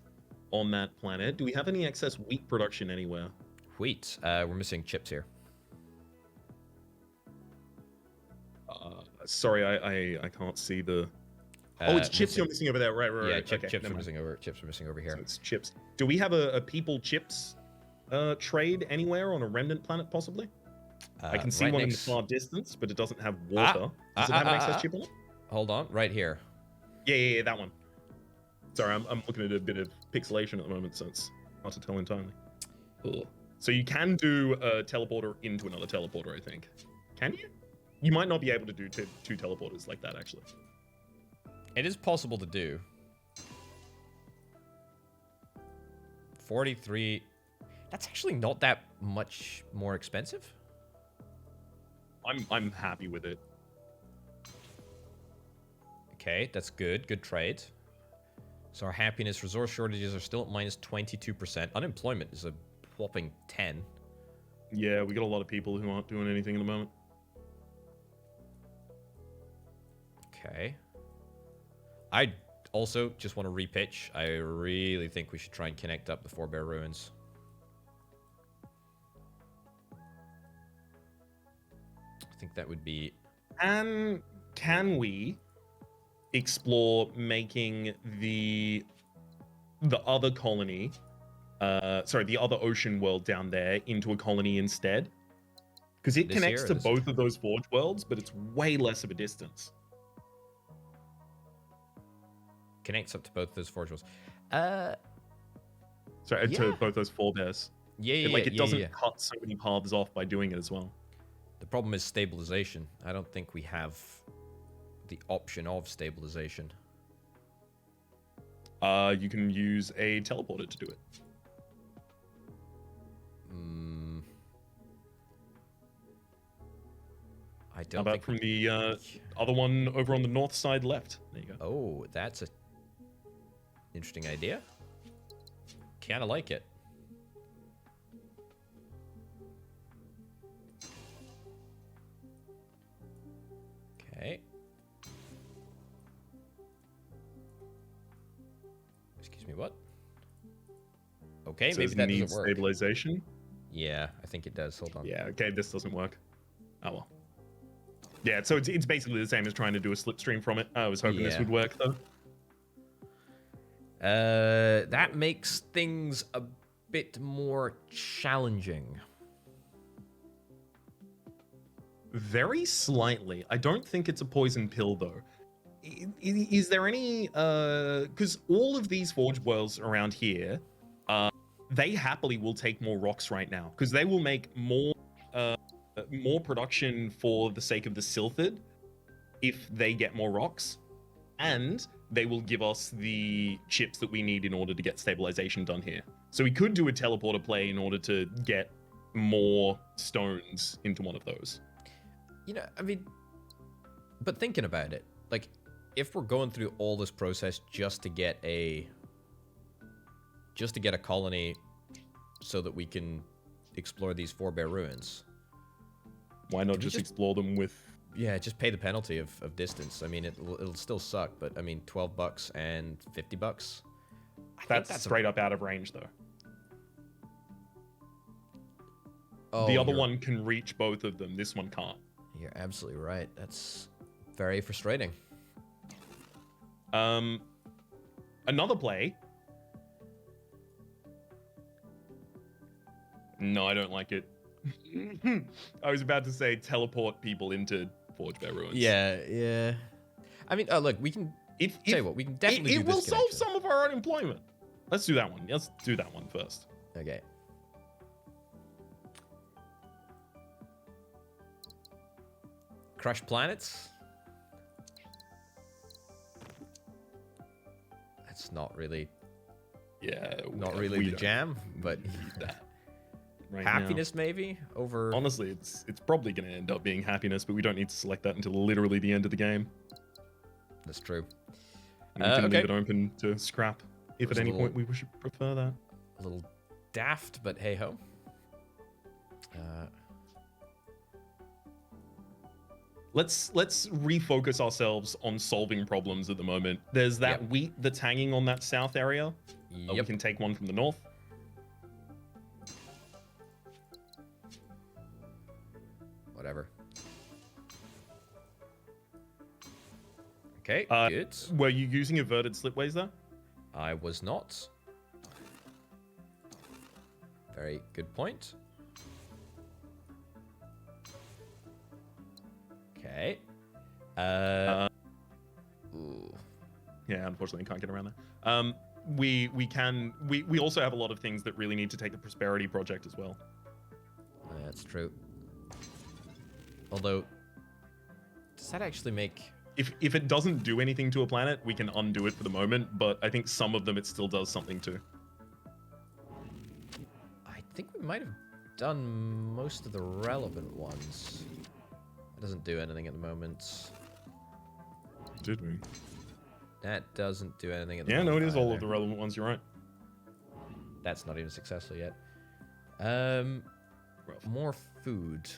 Speaker 2: on that planet. Do we have any excess wheat production anywhere?
Speaker 1: Wheat. We're missing chips here.
Speaker 2: Sorry, I can't see the... Oh, it's chips you're missing over there. Right.
Speaker 1: Yeah,
Speaker 2: okay,
Speaker 1: chips are missing over. Chips are missing over here.
Speaker 2: So it's chips. Do we have a people chips trade anywhere on a remnant planet, possibly? I can see one in the far distance, but it doesn't have water. Does it have an excess chip on it?
Speaker 1: Hold on, right here.
Speaker 2: Yeah, that one. Sorry, I'm looking at a bit of pixelation at the moment, so it's hard to tell entirely. Ugh. So you can do a teleporter into another teleporter, I think. Can you? You might not be able to do 2 teleporters like that, actually.
Speaker 1: It is possible to do. 43. That's actually not that much more expensive.
Speaker 2: I'm happy with it.
Speaker 1: Okay, that's good. Good trade. So our happiness, resource shortages are still at minus 22%. Unemployment is a whopping 10.
Speaker 2: Yeah, we got a lot of people who aren't doing anything at the moment.
Speaker 1: Okay. I also just want to repitch. I really think we should try and connect up the Fourbear ruins. I think that would be...
Speaker 2: And can we explore making the other colony, the other ocean world down there into a colony instead? Because it connects to both of those forge worlds, but it's way less of a distance.
Speaker 1: Connects up to both those forge worlds.
Speaker 2: To both those forebears. It doesn't cut so many paths off by doing it as well.
Speaker 1: The problem is stabilization. I don't think we have the option of stabilization.
Speaker 2: You can use a teleporter to do it.
Speaker 1: I don't
Speaker 2: How about from the other one over on the north side left? There you go.
Speaker 1: Oh, that's a interesting idea. Kind of like it. Okay. Excuse me, what? Okay, maybe that doesn't work.
Speaker 2: Stabilization?
Speaker 1: Yeah, I think it does. Hold on.
Speaker 2: Yeah, okay, this doesn't work. Oh well. Yeah, so it's basically the same as trying to do a slipstream from it. I was hoping this would work, though.
Speaker 1: That makes things a bit more challenging.
Speaker 2: Very slightly. I don't think it's a poison pill, though. Is there any... Because all of these forge worlds around here, they happily will take more rocks right now. Because they will make more production for the sake of the Silphid if they get more rocks. And they will give us the chips that we need in order to get stabilization done here. So we could do a teleporter play in order to get more stones into one of those.
Speaker 1: You know, I mean, but thinking about it, like, if we're going through all this process just to get a colony so that we can explore these Fourbear ruins.
Speaker 2: Why not just explore them with...
Speaker 1: Yeah, just pay the penalty of distance. I mean, it'll still suck, but I mean, $12 and $50.
Speaker 2: That's straight up out of range, though.
Speaker 1: Oh,
Speaker 2: the other one can reach both of them. This one can't.
Speaker 1: You're absolutely right. That's very frustrating.
Speaker 2: Another play. No, I don't like it. I was about to say teleport people into Fourbear ruins.
Speaker 1: Yeah. I mean, look, we can. Tell you what, we can definitely.
Speaker 2: It will solve some of our unemployment. Let's do that one. Let's do that one first.
Speaker 1: Okay. Crush planets. That's not really.
Speaker 2: Yeah.
Speaker 1: Not really the jam, but
Speaker 2: that. Right
Speaker 1: happiness
Speaker 2: now.
Speaker 1: Maybe over.
Speaker 2: Honestly, it's probably going to end up being happiness, but we don't need to select that until literally the end of the game.
Speaker 1: That's true.
Speaker 2: And we can leave it open to scrap if at any point we should prefer that.
Speaker 1: A little daft, but hey ho.
Speaker 2: Let's refocus ourselves on solving problems at the moment. There's that wheat that's hanging on that south area. We can take one from the north.
Speaker 1: Whatever. Okay, good.
Speaker 2: Were you using averted slipways there?
Speaker 1: I was not. Very good point. Okay. Ooh.
Speaker 2: Yeah, unfortunately, can't get around that. We also have a lot of things that really need to take the prosperity project as well.
Speaker 1: That's true. Although, does that actually make...
Speaker 2: If it doesn't do anything to a planet, we can undo it for the moment, but I think some of them it still does something to.
Speaker 1: I think we might have done most of the relevant ones. It doesn't do anything at the moment.
Speaker 2: Did we?
Speaker 1: That doesn't do anything at the moment.
Speaker 2: Yeah, no, it is all of the relevant ones, you're right.
Speaker 1: That's not even successful yet. More food.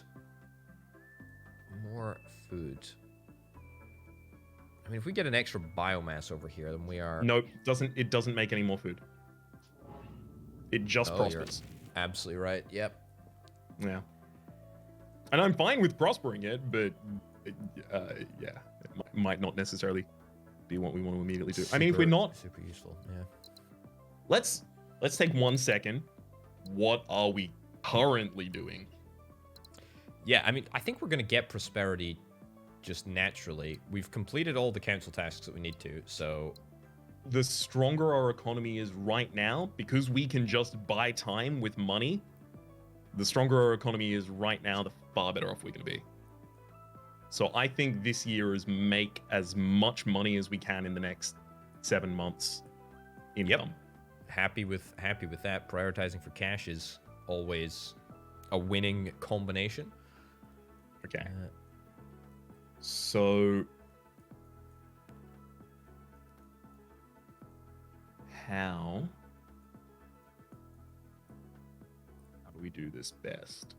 Speaker 1: More food. I mean, if we get an extra biomass over here, then we are...
Speaker 2: Nope, it doesn't make any more food. It just prospers.
Speaker 1: You're absolutely right, yep.
Speaker 2: Yeah. And I'm fine with prospering it, but yeah, it might not necessarily be what we want to immediately do. I mean, if we're not...
Speaker 1: Super useful, yeah.
Speaker 2: Let's take 1 second. What are we currently doing?
Speaker 1: Yeah, I mean, I think we're going to get prosperity just naturally. We've completed all the council tasks that we need to, so...
Speaker 2: The stronger our economy is right now, because we can just buy time with money, the stronger our economy is right now, the far better off we're going to be. So I think this year is make as much money as we can in the next 7 months income.
Speaker 1: Yep. Happy with that. Prioritizing for cash is always a winning combination.
Speaker 2: Okay. So how do we do this best?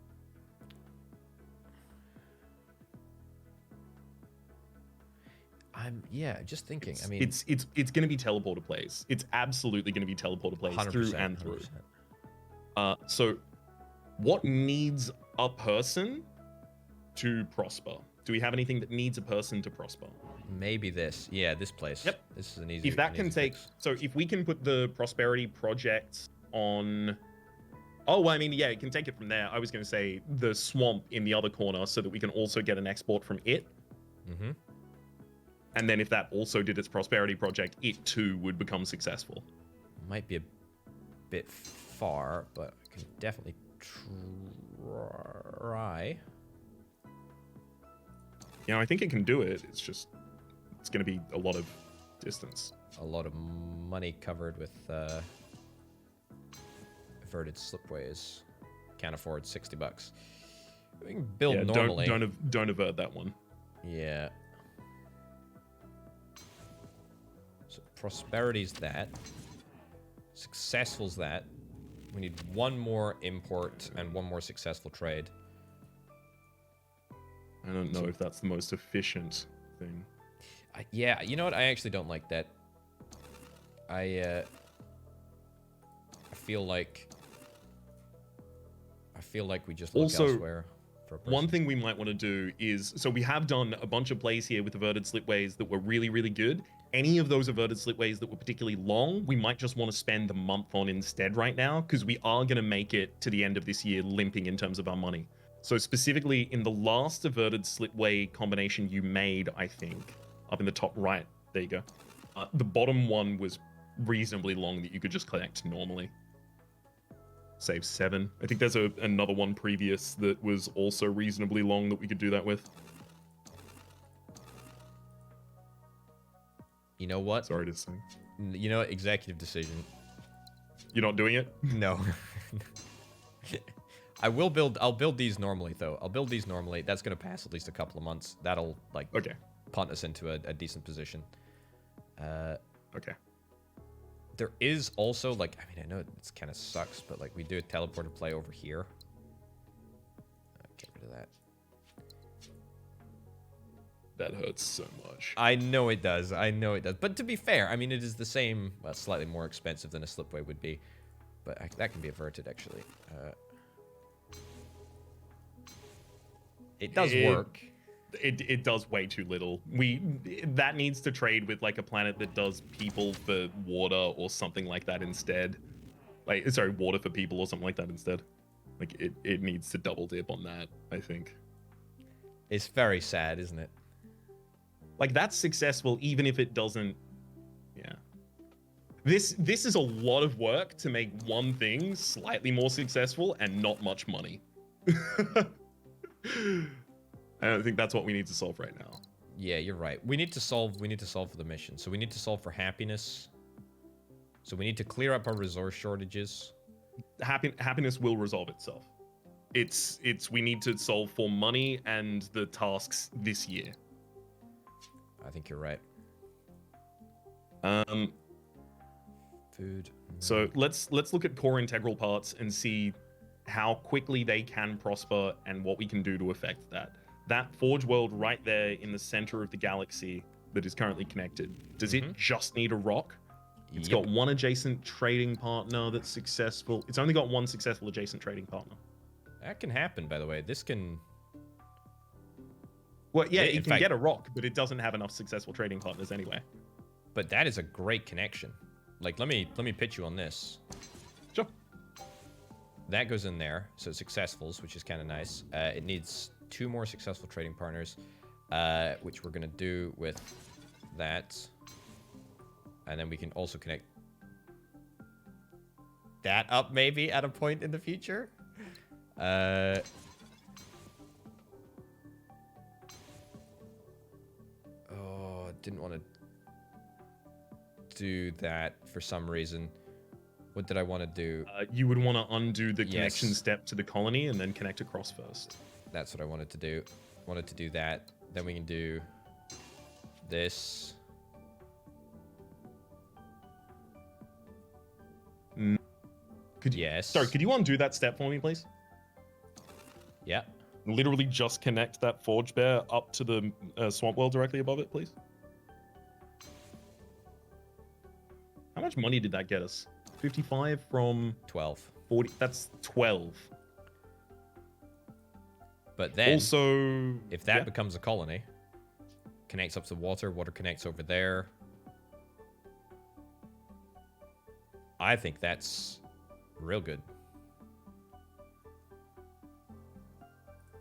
Speaker 1: I'm just thinking. I mean,
Speaker 2: it's going to be teleporter plays. It's absolutely going to be teleporter plays through and through. 100%. So what needs a person to prosper? Do we have anything that needs a person to prosper?
Speaker 1: Maybe this. Yeah, this place.
Speaker 2: Yep.
Speaker 1: This is an easy.
Speaker 2: If that can take... So if we can put the prosperity project on... Oh, well, I mean, yeah, it can take it from there. I was going to say the swamp in the other corner so that we can also get an export from it.
Speaker 1: Mm-hmm.
Speaker 2: And then if that also did its prosperity project, it too would become successful.
Speaker 1: Might be a bit far, but I can definitely try.
Speaker 2: You know, I think it can do it. It's just, it's going to be a lot of distance.
Speaker 1: A lot of money covered with averted slipways. Can't afford $60. We can build
Speaker 2: Yeah,
Speaker 1: normally.
Speaker 2: don't avert that one.
Speaker 1: Yeah. So prosperity's that. Successful's that. We need one more import and one more successful trade.
Speaker 2: I don't know if that's the most efficient thing.
Speaker 1: Yeah, you know what? I actually don't like that. I feel like we just look
Speaker 2: Also,
Speaker 1: elsewhere for a person.
Speaker 2: one thing we might want to do is, so we have done a bunch of plays here with averted slipways that were really, really good. Any of those averted slipways that were particularly long, we might just want to spend the month on instead right now, because we are going to make it to the end of this year limping in terms of our money. So specifically in the last averted slipway combination you made, I think, up in the top right, there you go. The bottom one was reasonably long that you could just collect normally. Save 7. I think there's another one previous that was also reasonably long that we could do that with.
Speaker 1: You know what?
Speaker 2: Sorry to say.
Speaker 1: You know what? Executive decision.
Speaker 2: You're not doing it?
Speaker 1: No. I'll build these normally, though. I'll build these normally. That's going to pass at least a couple of months. That'll, like,
Speaker 2: okay,
Speaker 1: punt us into a decent position.
Speaker 2: Okay.
Speaker 1: There is also, like, I mean, I know it kind of sucks, but, like, we do a teleported play over here. Get rid of that.
Speaker 2: That hurts so much.
Speaker 1: I know it does. I know it does. But to be fair, I mean, it is the same, well, slightly more expensive than a slipway would be. But that can be averted, actually. It does work.
Speaker 2: It does way too little. That needs to trade with like a planet that does people for water or something like that instead. Like, sorry, water for people or something like that instead. Like it needs to double dip on that, I think.
Speaker 1: It's very sad, isn't it?
Speaker 2: Like, that's successful even if it doesn't. Yeah. This is a lot of work to make one thing slightly more successful and not much money. I don't think that's what we need to solve right now.
Speaker 1: Yeah, you're right. We need to solve for the mission. So we need to solve for happiness. So we need to clear up our resource shortages.
Speaker 2: Happiness will resolve itself. It's we need to solve for money and the tasks this year.
Speaker 1: I think you're right. Food.
Speaker 2: So let's look at core integral parts and see how quickly they can prosper and what we can do to affect that. That Forge world right there in the center of the galaxy that is currently connected, does it just need a rock? It's got one adjacent trading partner that's successful. It's only got one successful adjacent trading partner.
Speaker 1: That can happen, by the way. This can...
Speaker 2: Well, yeah, it can get a rock, but it doesn't have enough successful trading partners anyway.
Speaker 1: But that is a great connection. Like, let me pitch you on this.
Speaker 2: Sure.
Speaker 1: That goes in there, so successfuls, which is kind of nice. It needs 2 more successful trading partners, which we're going to do with that. And then we can also connect that up, maybe, at a point in the future. Oh, didn't want to do that for some reason. What did I want to do?
Speaker 2: You would want to undo the connection step to the colony and then connect across first.
Speaker 1: That's what I wanted to do. Wanted to do that. Then we can do this. Yes.
Speaker 2: Sorry, could you undo that step for me, please?
Speaker 1: Yeah.
Speaker 2: Literally just connect that Forge Bear up to the swamp world directly above it, please. How much money did that get us? 55 from
Speaker 1: 12.
Speaker 2: 40. That's 12.
Speaker 1: But then,
Speaker 2: also,
Speaker 1: if that becomes a colony, connects up to water, water connects over there. I think that's real good.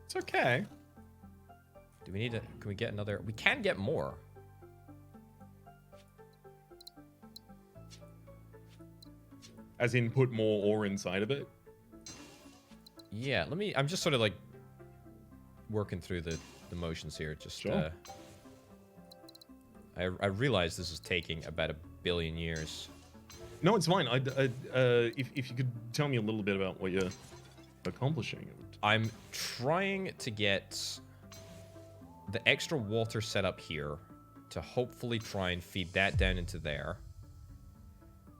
Speaker 2: It's okay.
Speaker 1: Do we need to... Can we get another... We can get more.
Speaker 2: As in put more ore inside of it?
Speaker 1: Yeah, let me... I'm just sort of like working through the motions here. Just,
Speaker 2: sure.
Speaker 1: I realize this is taking about 1 billion years.
Speaker 2: No, it's fine. If you could tell me a little bit about what you're accomplishing, it would
Speaker 1: I'm trying to get the extra water set up here to hopefully try and feed that down into there.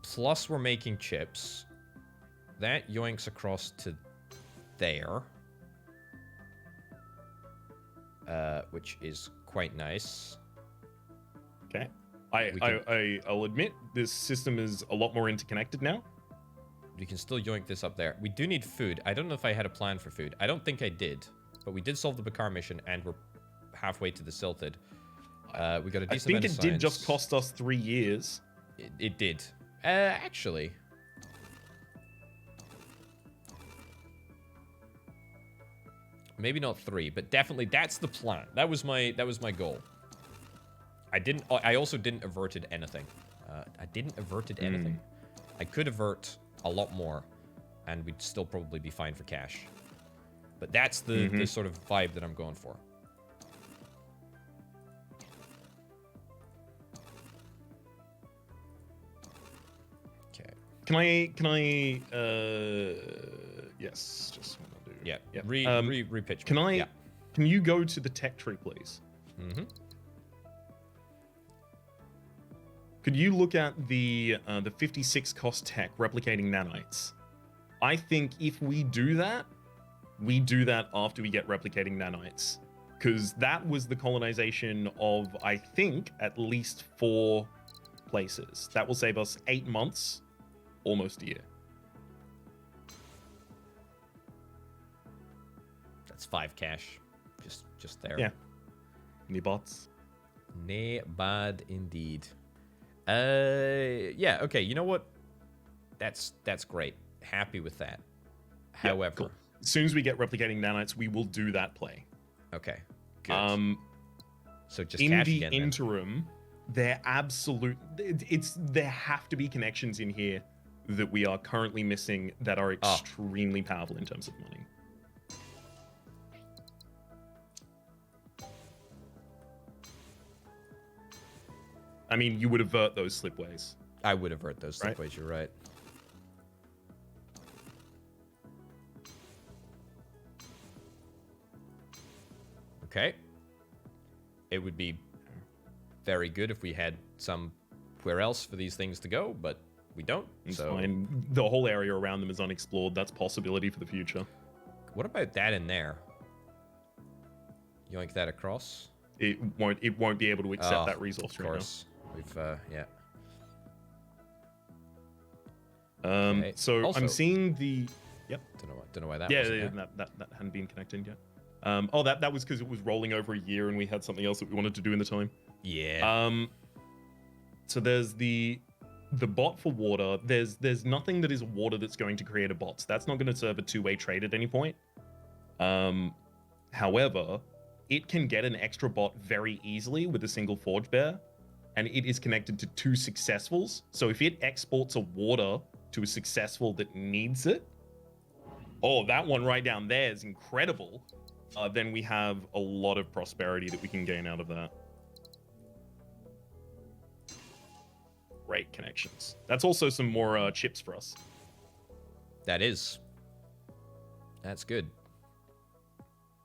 Speaker 1: Plus, we're making chips. That yoinks across to there. Which is quite nice.
Speaker 2: Okay. I'll admit, this system is a lot more interconnected now.
Speaker 1: We can still yoink this up there. We do need food. I don't know if I had a plan for food. I don't think I did. But we did solve the Bakar mission, and we're halfway to the Silted. We got a decent amount of
Speaker 2: I think it did just cost us 3 years.
Speaker 1: It did. Actually. Maybe not 3, but definitely that's the plan. That was my goal. I also didn't averted anything. I didn't averted anything. I could avert a lot more, and we'd still probably be fine for cash. But that's the sort of vibe that I'm going for. Okay.
Speaker 2: Can I yes, just want to do.
Speaker 1: Yeah. Repitch.
Speaker 2: Can you go to the tech tree, please? Could you look at the 56 cost tech replicating nanites? I think if we do that after we get replicating nanites, because that was the colonization of, I think, at least 4 places. That will save us 8 months, almost a year.
Speaker 1: That's 5 cash, just there.
Speaker 2: Yeah. Any bots?
Speaker 1: Nay, bad indeed. Yeah, okay, you know what? That's great. Happy with that. However,
Speaker 2: cool. As soon as we get replicating nanites, we will do that play.
Speaker 1: Okay. Good. So just
Speaker 2: in
Speaker 1: cash
Speaker 2: the
Speaker 1: again,
Speaker 2: interim, there have to be connections in here that we are currently missing that are extremely powerful in terms of money. I mean, you would avert those slipways.
Speaker 1: I would avert those slipways, you're right. Okay. It would be very good if we had somewhere else for these things to go, but we don't.
Speaker 2: It's
Speaker 1: so
Speaker 2: fine. The whole area around them is unexplored. That's a possibility for the future.
Speaker 1: What about that in there? Yoink that across?
Speaker 2: It won't be able to accept that resource right now. Of course.
Speaker 1: We've yeah.
Speaker 2: Okay. So also, I'm seeing the. Yep.
Speaker 1: Don't know why that.
Speaker 2: Yeah, that hadn't been connected yet. That was because it was rolling over a year and we had something else that we wanted to do in the time.
Speaker 1: Yeah.
Speaker 2: So there's the bot for water. There's nothing that is water that's going to create a bot. So that's not going to serve a two-way trade at any point. However, it can get an extra bot very easily with a single Fourbear, and it is connected to 2 successfuls. So if it exports a water to a successful that needs it, that one right down there is incredible. Then we have a lot of prosperity that we can gain out of that. Great connections. That's also some more chips for us.
Speaker 1: That's good.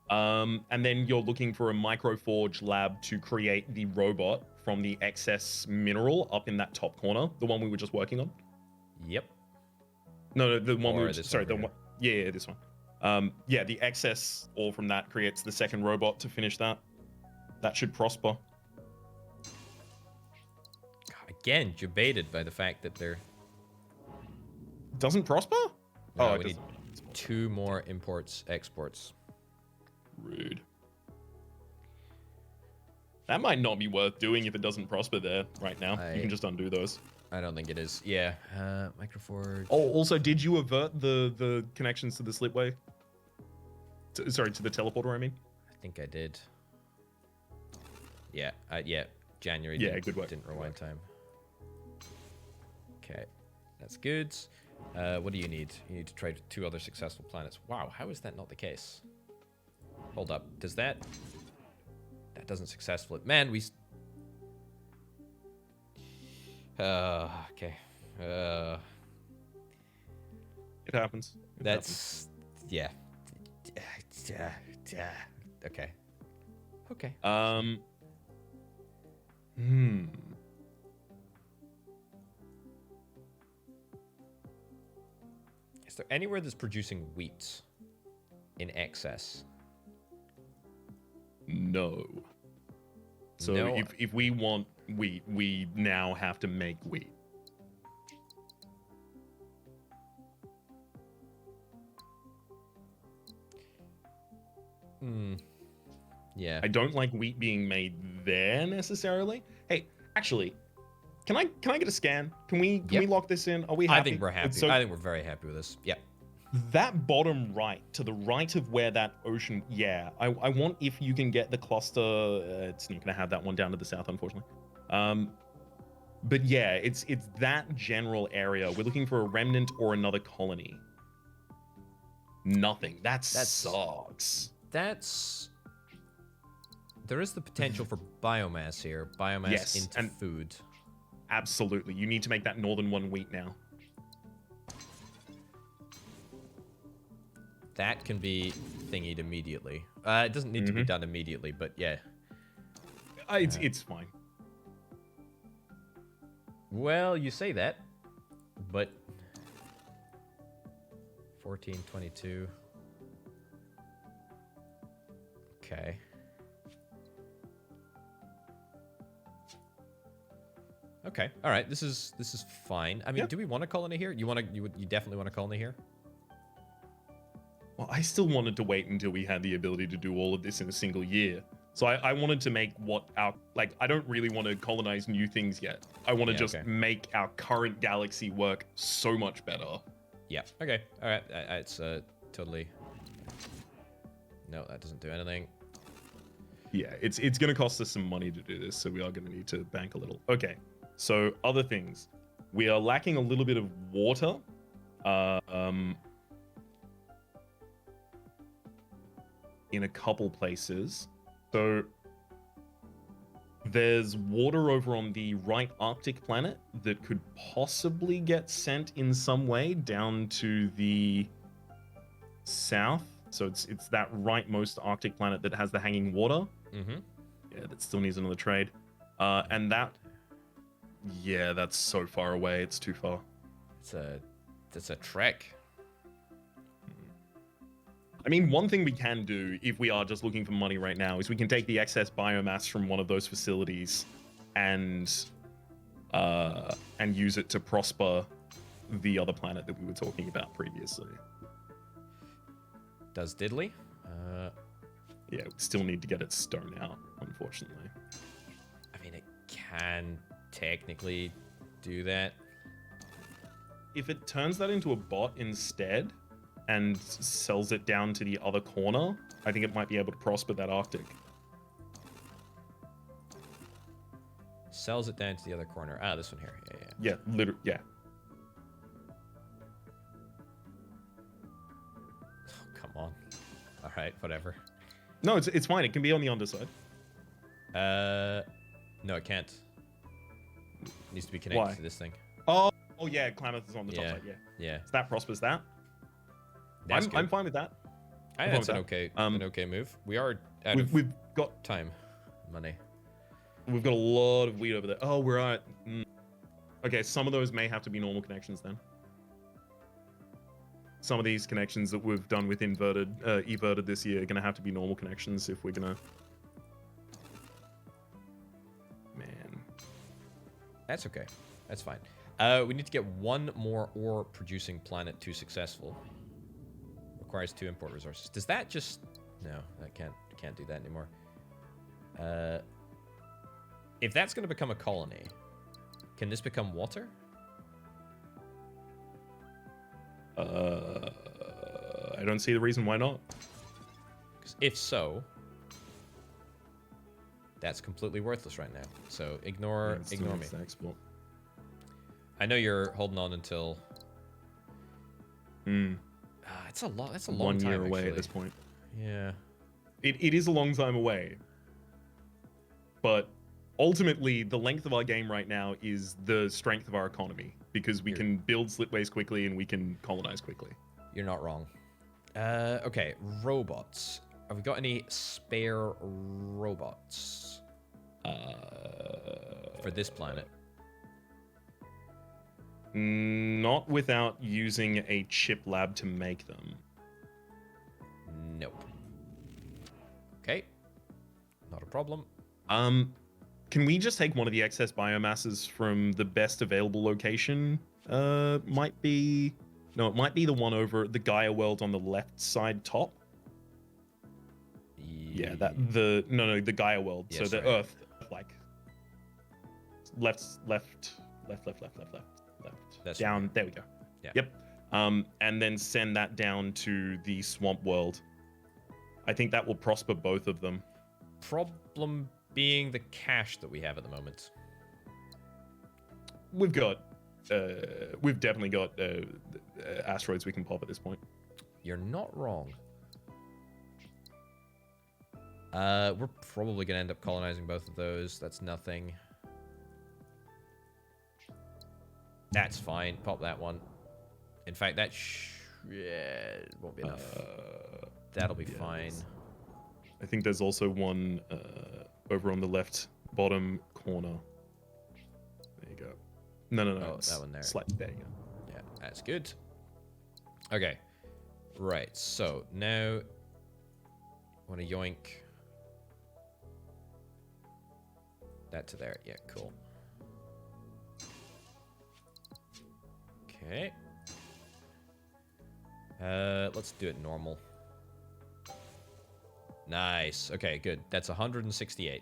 Speaker 2: And then you're looking for a microforge lab to create the robot from the excess mineral up in that top corner, the one we were just working on.
Speaker 1: Yep.
Speaker 2: No, the one we were just, sorry, the one. Yeah, this one. Yeah, the excess ore from that creates the second robot to finish that. That should prosper.
Speaker 1: Again, debated by the fact that they're...
Speaker 2: Doesn't prosper?
Speaker 1: No, we need 2 more imports, exports.
Speaker 2: Rude. That might not be worth doing if it doesn't prosper there right now. You can just undo those.
Speaker 1: I don't think it is. Yeah. Microforge.
Speaker 2: Oh, also, did you avert the connections to the slipway? Sorry, to the teleporter, I mean?
Speaker 1: I think I did. Yeah. Yeah. January.
Speaker 2: Yeah, good work.
Speaker 1: Didn't rewind time. Okay. That's good. What do you need? You need to trade 2 other successful planets. Wow, how is that not the case? Hold up. Does that... That doesn't successfully... Man, we... okay.
Speaker 2: It happens.
Speaker 1: That's... Yeah. Yeah. Okay. Okay. Is there anywhere that's producing wheat in excess?
Speaker 2: No. So
Speaker 1: No.
Speaker 2: if we want wheat, we now have to make wheat.
Speaker 1: Yeah.
Speaker 2: I don't like wheat being made there necessarily. Hey, actually, can I get a scan? Can we lock this in? Are we happy?
Speaker 1: I think we're happy.
Speaker 2: So
Speaker 1: I think we're very happy with this. Yep.
Speaker 2: that bottom right, to the right of where that ocean, yeah. I want, if you can get the cluster, it's not going to have that one down to the south, unfortunately. But yeah, it's that general area. We're looking for a remnant or another colony. Nothing. That sucks.
Speaker 1: There is the potential for biomass here. Biomass into food.
Speaker 2: Absolutely. You need to make that northern one wheat now.
Speaker 1: That can be thingied immediately. It doesn't need to be done immediately, but yeah.
Speaker 2: It's fine.
Speaker 1: Well, you say that, but 14, 22. Okay. Okay. All right. This is fine. I mean, do we want a colony here? You definitely want a colony here?
Speaker 2: Well, I still wanted to wait until we had the ability to do all of this in a single year. So I wanted to make I don't really want to colonize new things yet. I want to just make our current galaxy work so much better.
Speaker 1: Yeah. Okay. All right. It's totally. No, that doesn't do anything.
Speaker 2: Yeah, it's going to cost us some money to do this, so we are going to need to bank a little. Okay. So other things, we are lacking a little bit of water. In a couple places. So there's water over on the right Arctic planet that could possibly get sent in some way down to the south. So it's that rightmost Arctic planet that has the hanging water. Yeah, that still needs another trade. And that's so far away. It's too far.
Speaker 1: It's a trek.
Speaker 2: I mean, one thing we can do if we are just looking for money right now is we can take the excess biomass from one of those facilities and use it to prosper the other planet that we were talking about previously.
Speaker 1: Does diddly?
Speaker 2: Yeah, we still need to get its stone out, unfortunately.
Speaker 1: I mean, it can technically do that.
Speaker 2: If it turns that into a bot instead and sells it down to the other corner, I think it might be able to prosper that Arctic.
Speaker 1: Sells it down to the other corner. Ah, this one here.
Speaker 2: Yeah, literally, yeah.
Speaker 1: Oh, come on. All right, whatever.
Speaker 2: No, it's fine. It can be on the underside.
Speaker 1: No, it can't. It needs to be connected to this thing.
Speaker 2: Oh yeah, Klamath is on the top side.
Speaker 1: Yeah.
Speaker 2: So that prospers that. I'm fine with that.
Speaker 1: I think that's an okay move. We are
Speaker 2: we've got
Speaker 1: time, money.
Speaker 2: We've got a lot of wheat over there. Oh, we're at. Okay, some of those may have to be normal connections then. Some of these connections that we've done with everted this year are going to have to be normal connections if we're going to... Man.
Speaker 1: That's okay. That's fine. We need to get one more ore producing planet to successful. Requires 2 import resources. Does that just... No, that can't do that anymore. If that's going to become a colony, can this become water?
Speaker 2: I don't see the reason why not.
Speaker 1: Because if so, that's completely worthless right now. So ignore me.
Speaker 2: Export.
Speaker 1: I know you're holding on until. It's a long. That's a long
Speaker 2: 1
Speaker 1: time
Speaker 2: year away
Speaker 1: actually.
Speaker 2: at this point.
Speaker 1: Yeah.
Speaker 2: It is a long time away. But ultimately, the length of our game right now is the strength of our economy, because we can build slipways quickly and we can colonize quickly.
Speaker 1: You're not wrong. Okay, robots. Have we got any spare robots for this planet?
Speaker 2: Not without using a chip lab to make them.
Speaker 1: Nope. Okay. Not a problem.
Speaker 2: Can we just take one of the excess biomasses from the best available location? Might be... No, it might be the one over the Gaia world on the left side top. Yeah, the Gaia world.
Speaker 1: Yes,
Speaker 2: so the
Speaker 1: right.
Speaker 2: Earth, like left.
Speaker 1: That's
Speaker 2: down.
Speaker 1: right.
Speaker 2: There we go.
Speaker 1: Yeah.
Speaker 2: Yep. And then send that down to the swamp world. I think that will prosper both of them.
Speaker 1: Problem being the cash that we have at the moment.
Speaker 2: We've definitely got asteroids we can pop at this point.
Speaker 1: You're not wrong. We're probably gonna end up colonizing both of those. That's nothing. That's fine. Pop that one. In fact, that it won't be enough. That'll be fine.
Speaker 2: I think there's also one over on the left bottom corner. There you go. No.
Speaker 1: Oh, that one there.
Speaker 2: There you go.
Speaker 1: Yeah, that's good. Okay. Right, so now want to yoink that to there. Yeah, cool. Okay. Let's do it normal. Nice. Okay, good. That's 168.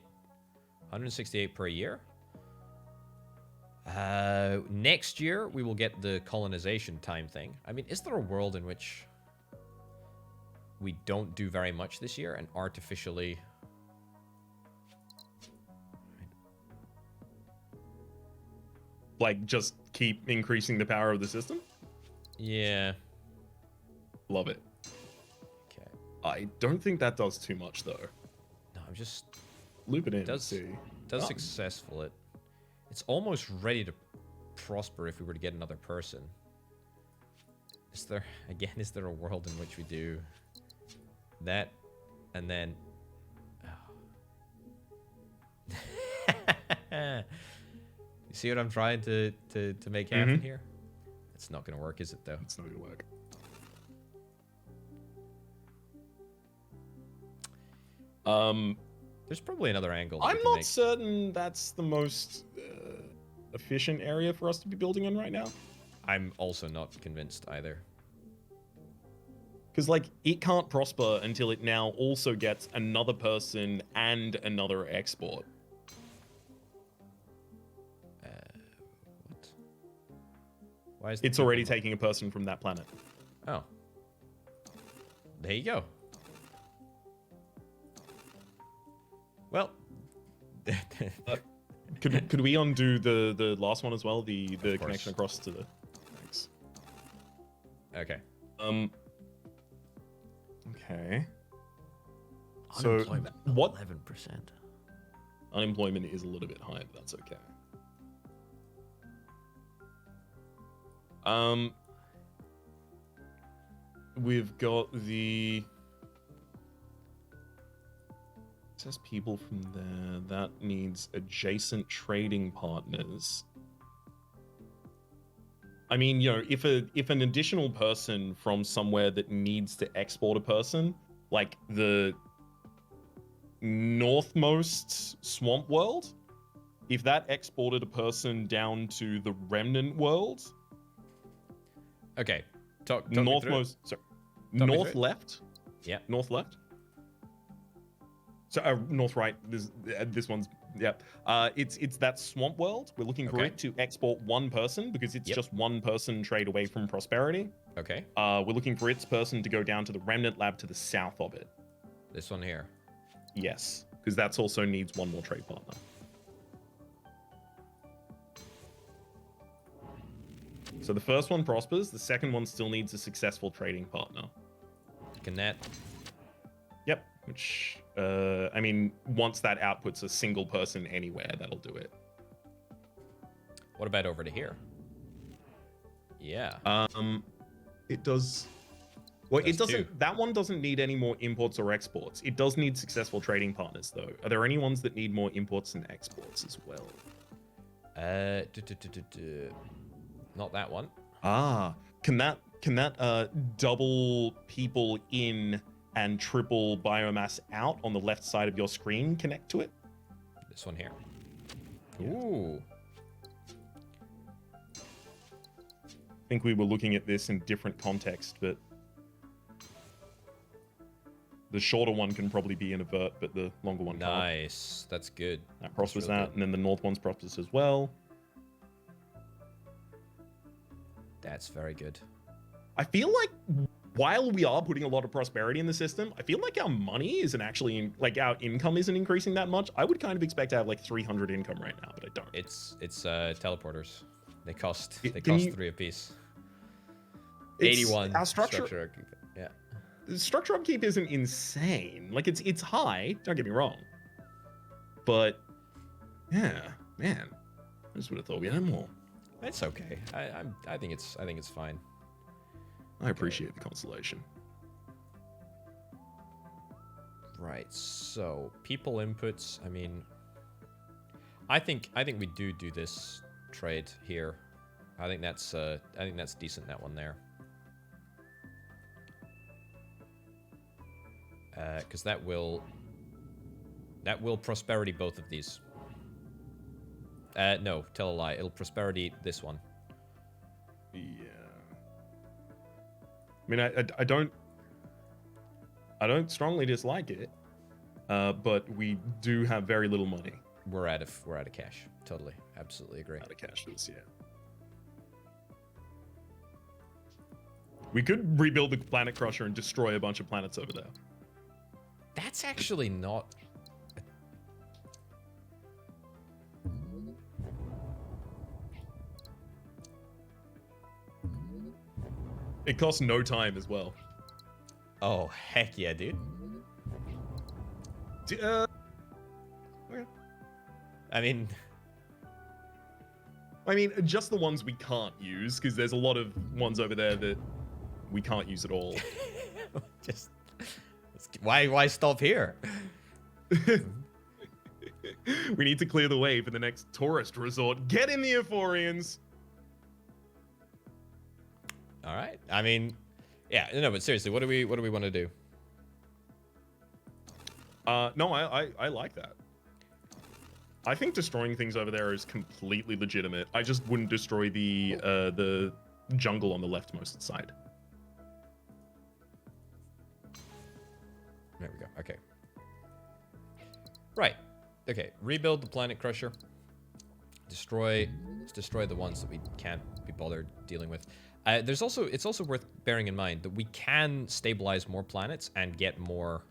Speaker 1: 168 per year. Next year, we will get the colonization time thing. I mean, is there a world in which we don't do very much this year and artificially...
Speaker 2: Like, just keep increasing the power of the system?
Speaker 1: Yeah.
Speaker 2: Love it.
Speaker 1: Okay.
Speaker 2: I don't think that does too much, though.
Speaker 1: No, I'm just...
Speaker 2: Loop it in.
Speaker 1: Does
Speaker 2: see.
Speaker 1: successful. It's almost ready to prosper if we were to get another person. Is there a world in which we do that and then... Oh. You see what I'm trying to make happen here? It's not going to work, is it, though?
Speaker 2: It's not going to work.
Speaker 1: There's probably another angle.
Speaker 2: I'm not certain that's the most efficient area for us to be building on right now.
Speaker 1: I'm also not convinced either.
Speaker 2: Because, like, it can't prosper until it now also gets another person and another export.
Speaker 1: What? Why is
Speaker 2: it's already taking a person from that planet.
Speaker 1: Oh. There you go. Well,
Speaker 2: could we undo the last one as well? The connection across to the... Thanks.
Speaker 1: Okay.
Speaker 2: Okay.
Speaker 3: Unemployment,
Speaker 2: so what?
Speaker 3: 11%.
Speaker 2: Unemployment is a little bit high, but that's okay. We've got the... It says people from there. That needs adjacent trading partners. I mean, you know, if an additional person from somewhere that needs to export a person, like the northmost swamp world, if that exported a person down to the remnant world...
Speaker 1: Okay. Talk
Speaker 2: northmost... Sorry. North left?
Speaker 1: Yeah.
Speaker 2: North left? So, north right. This one's... Yep. It's that swamp world. We're looking for it to export one person because it's just one person trade away from prosperity.
Speaker 1: Okay.
Speaker 2: We're looking for its person to go down to the remnant lab to the south of it.
Speaker 1: This one here.
Speaker 2: Yes, because that's also needs one more trade partner. So the first one prospers. The second one still needs a successful trading partner.
Speaker 1: Can that...
Speaker 2: Yep. Which, I mean, once that outputs a single person anywhere, that'll do it.
Speaker 1: What about over to here? Yeah.
Speaker 2: It does Well,
Speaker 1: That's
Speaker 2: it doesn't.
Speaker 1: two.
Speaker 2: That one doesn't need any more imports or exports. It does need successful trading partners, though. Are there any ones that need more imports and exports as well?
Speaker 1: Not that one.
Speaker 2: Ah, can that double people in and triple biomass out on the left side of your screen connect to it?
Speaker 1: This one here.
Speaker 2: Yeah.
Speaker 1: Ooh.
Speaker 2: I think we were looking at this in different context, but the shorter one can probably be an avert, but the longer one can't.
Speaker 1: Nice. That's good.
Speaker 2: That prospers
Speaker 1: That's real
Speaker 2: that,
Speaker 1: good.
Speaker 2: and then the north one's prospers as well.
Speaker 1: That's very good.
Speaker 2: I feel like while we are putting a lot of prosperity in the system, I feel like our money isn't actually like our income isn't increasing that much. I would kind of expect to have like 300 income right now, but I don't.
Speaker 1: It's teleporters. They cost
Speaker 2: Can
Speaker 1: 3 apiece. 81.
Speaker 2: Our structure.
Speaker 1: Yeah.
Speaker 2: The structure upkeep isn't insane. Like it's high. Don't get me wrong. But yeah, man, I just would have thought we had more.
Speaker 1: It's okay. I think it's fine.
Speaker 2: I appreciate the consolation.
Speaker 1: Right. So people inputs. I mean, I think we do this trade here. I think that's decent. That one there. Because that will prosperity both of these. No, tell a lie. It'll prosperity this one.
Speaker 2: Yeah. I mean, I don't strongly dislike it, but we do have very little money.
Speaker 1: We're out of cash. Totally, absolutely agree.
Speaker 2: Out of cash this year. We could rebuild the Planet Crusher and destroy a bunch of planets over there.
Speaker 1: That's actually not.
Speaker 2: It costs no time as well.
Speaker 1: Oh heck yeah, dude.
Speaker 2: Okay.
Speaker 1: I mean,
Speaker 2: just the ones we can't use, because there's a lot of ones over there that we can't use at all.
Speaker 1: just why stop here?
Speaker 2: We need to clear the way for the next tourist resort. Get in the Euphorians.
Speaker 1: All right. I mean, yeah. No, but seriously, what do we want to do?
Speaker 2: No, I like that. I think destroying things over there is completely legitimate. I just wouldn't destroy the jungle on the leftmost side.
Speaker 1: There we go. Okay. Right. Okay. Rebuild the Planet Crusher. Let's destroy the ones that we can't be bothered dealing with. It's also worth bearing in mind that we can stabilize more planets and get more.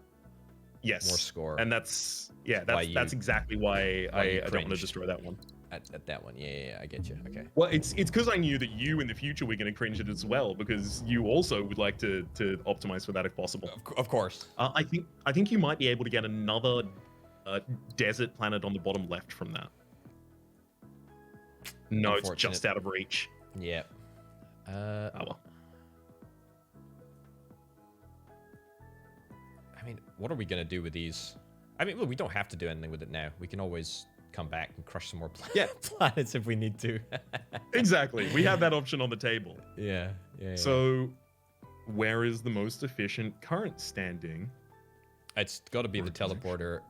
Speaker 2: Yes.
Speaker 1: More score.
Speaker 2: And that's exactly why I don't want to destroy that one.
Speaker 1: At that one, yeah, I get you. Okay.
Speaker 2: Well, it's because I knew that you in the future were going to cringe it as well, because you also would like to optimize for that if possible.
Speaker 1: Of course.
Speaker 2: I think you might be able to get another desert planet on the bottom left from that. No, it's just out of reach.
Speaker 1: Yeah.
Speaker 2: Oh well.
Speaker 1: I mean, what are we gonna do with these? I mean, well, we don't have to do anything with it now. We can always come back and crush some more planets if we need to.
Speaker 2: Exactly. We have that option on the table.
Speaker 1: Yeah.
Speaker 2: So, where is the most efficient current standing?
Speaker 1: It's got to be the teleporter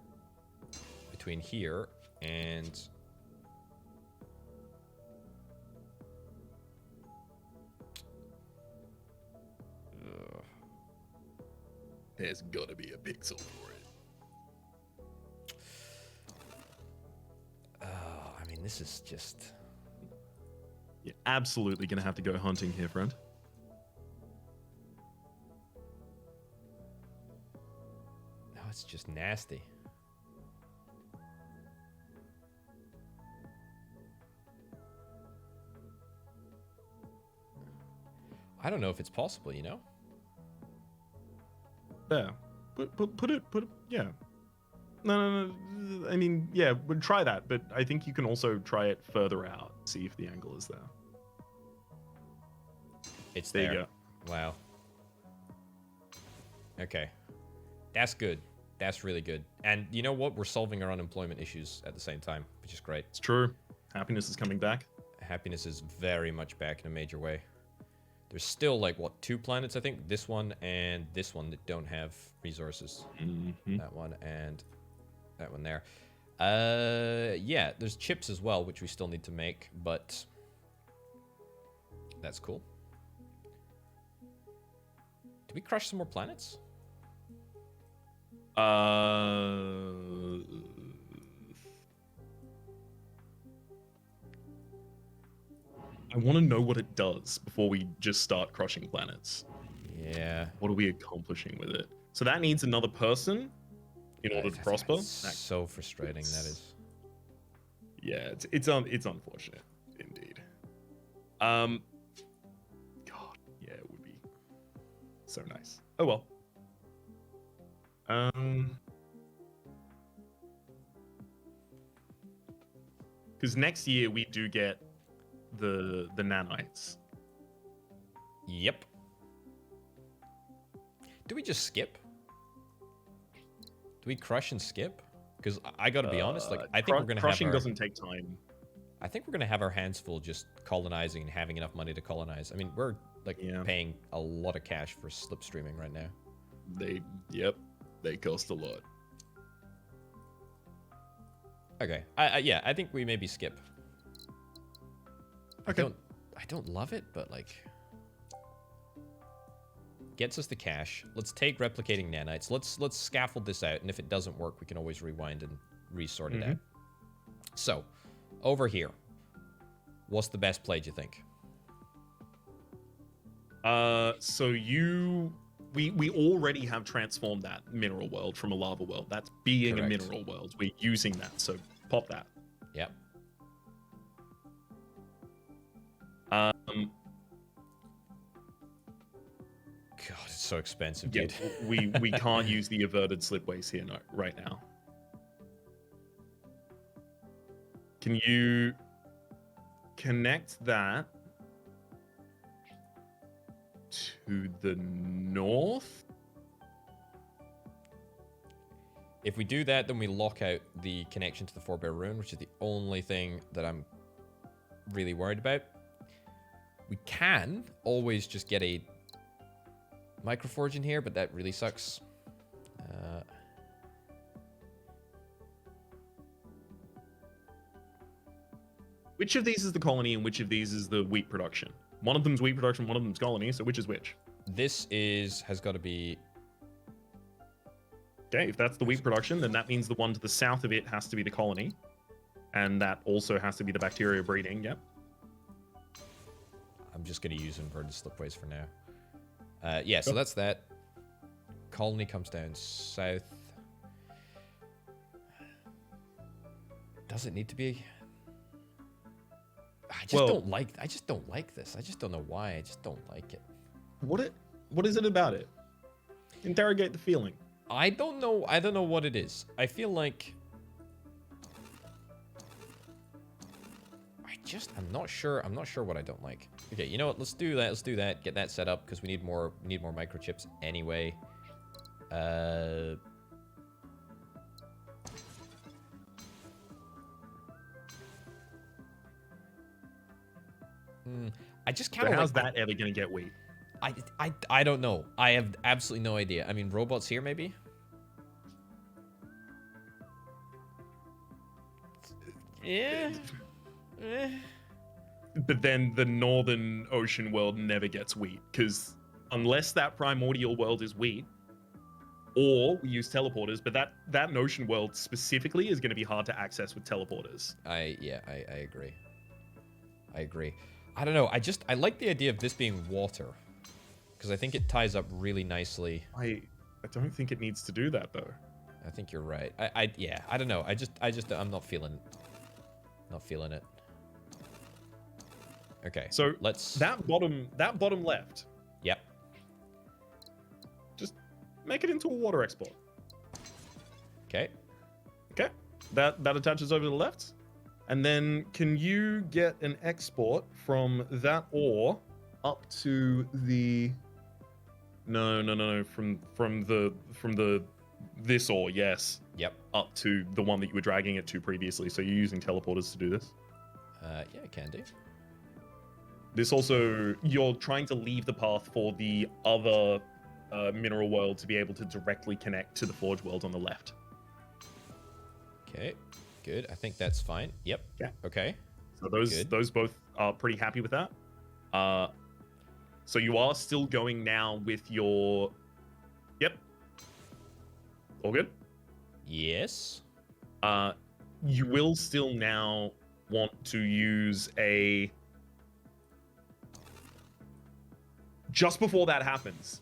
Speaker 1: between here and.
Speaker 2: There's gotta be a pixel for it.
Speaker 1: Oh, I mean, this is just.
Speaker 2: You're absolutely gonna have to go hunting here, friend.
Speaker 1: No, it's just nasty. I don't know if it's possible, you know?
Speaker 2: Yeah. Put it, yeah. No. I mean, yeah, we'll try that, but I think you can also try it further out, see if the angle is there.
Speaker 1: It's
Speaker 2: there.
Speaker 1: there.
Speaker 2: You go.
Speaker 1: Wow. Okay. That's good. That's really good. And you know what? We're solving our unemployment issues at the same time, which is great.
Speaker 2: It's true. Happiness is coming back.
Speaker 1: Happiness is very much back in a major way. There's still, like, what, 2 planets, I think? This one and this one that don't have resources.
Speaker 2: Mm-hmm.
Speaker 1: That one and that one there. Yeah, there's chips as well, which we still need to make, but that's cool. Did we crush some more planets?
Speaker 2: I want to know what it does before we just start crushing planets.
Speaker 1: Yeah.
Speaker 2: What are we accomplishing with it? So that needs another person in order to prosper.
Speaker 1: That's so frustrating, that is.
Speaker 2: Yeah, it's unfortunate, indeed. God, yeah, it would be so nice. Oh well. Because next year we do get the nanites.
Speaker 1: Yep. Do we just skip? Do we crush and skip? Because I gotta be honest, like I think we're gonna
Speaker 2: crushing
Speaker 1: have our,
Speaker 2: doesn't take time.
Speaker 1: I think we're gonna have our hands full just colonizing and having enough money to colonize. I mean, we're like paying a lot of cash for slipstreaming right now.
Speaker 2: They cost a lot.
Speaker 1: Okay, yeah, I think we maybe skip.
Speaker 2: Okay.
Speaker 1: I don't love it, but like gets us the cash. Let's take replicating nanites. Let's scaffold this out, and if it doesn't work, we can always rewind and resort it out. So, over here, what's the best play, do you think?
Speaker 2: We already have transformed that mineral world from a lava world. That's being
Speaker 1: Correct.
Speaker 2: a mineral world. We're using that, so pop that.
Speaker 1: Yep. God, it's so expensive, dude.
Speaker 2: we can't use the averted slipways here right now. Can you connect that to the north?
Speaker 1: If we do that, then we lock out the connection to the Fourbear rune, which is the only thing that I'm really worried about. We can always just get a microforge in here, but that really sucks.
Speaker 2: Which of these is the colony and which of these is the wheat production? One of them's wheat production, one of them's colony, so which is which?
Speaker 1: This has got to be...
Speaker 2: Okay, if that's the wheat production, then that means the one to the south of it has to be the colony. And that also has to be the bacteria breeding, yep.
Speaker 1: I'm just going to use inverted slipways for now. Yeah, so that's that. Colony comes down south. Does it need to be? I just don't like this. I just don't know why. I just don't like it.
Speaker 2: What is it about it? Interrogate the feeling.
Speaker 1: I don't know. I don't know what it is. I feel like I'm not sure. I'm not sure what I don't like. Okay, you know what? Let's do that. Let's do that. Get that set up because we need more microchips anyway. I just kind of
Speaker 2: how's that ever gonna get wheat?
Speaker 1: I don't know. I have absolutely no idea. I mean, robots here maybe. Yeah.
Speaker 2: But then the northern ocean world never gets wheat because unless that primordial world is wheat, or we use teleporters, but that ocean world specifically is going to be hard to access with teleporters.
Speaker 1: I agree. I agree. I don't know. I like the idea of this being water because I think it ties up really nicely.
Speaker 2: I don't think it needs to do that though.
Speaker 1: I think you're right. I don't know. I'm not feeling it. Okay.
Speaker 2: So
Speaker 1: let's
Speaker 2: that bottom left.
Speaker 1: Yep.
Speaker 2: Just make it into a water export.
Speaker 1: Okay.
Speaker 2: Okay. That attaches over to the left. And then can you get an export from that ore up to the No. From the this ore, yes.
Speaker 1: Yep.
Speaker 2: Up to the one that you were dragging it to previously. So you're using teleporters to do this.
Speaker 1: Yeah, I can do.
Speaker 2: This also, you're trying to leave the path for the other mineral world to be able to directly connect to the forge world on the left.
Speaker 1: Okay, good. I think that's fine. Yep.
Speaker 2: Yeah.
Speaker 1: Okay.
Speaker 2: So those both are pretty happy with that. So you are still going now with your. Yep. All good.
Speaker 1: Yes.
Speaker 2: You will still now want to use a. Just before that happens,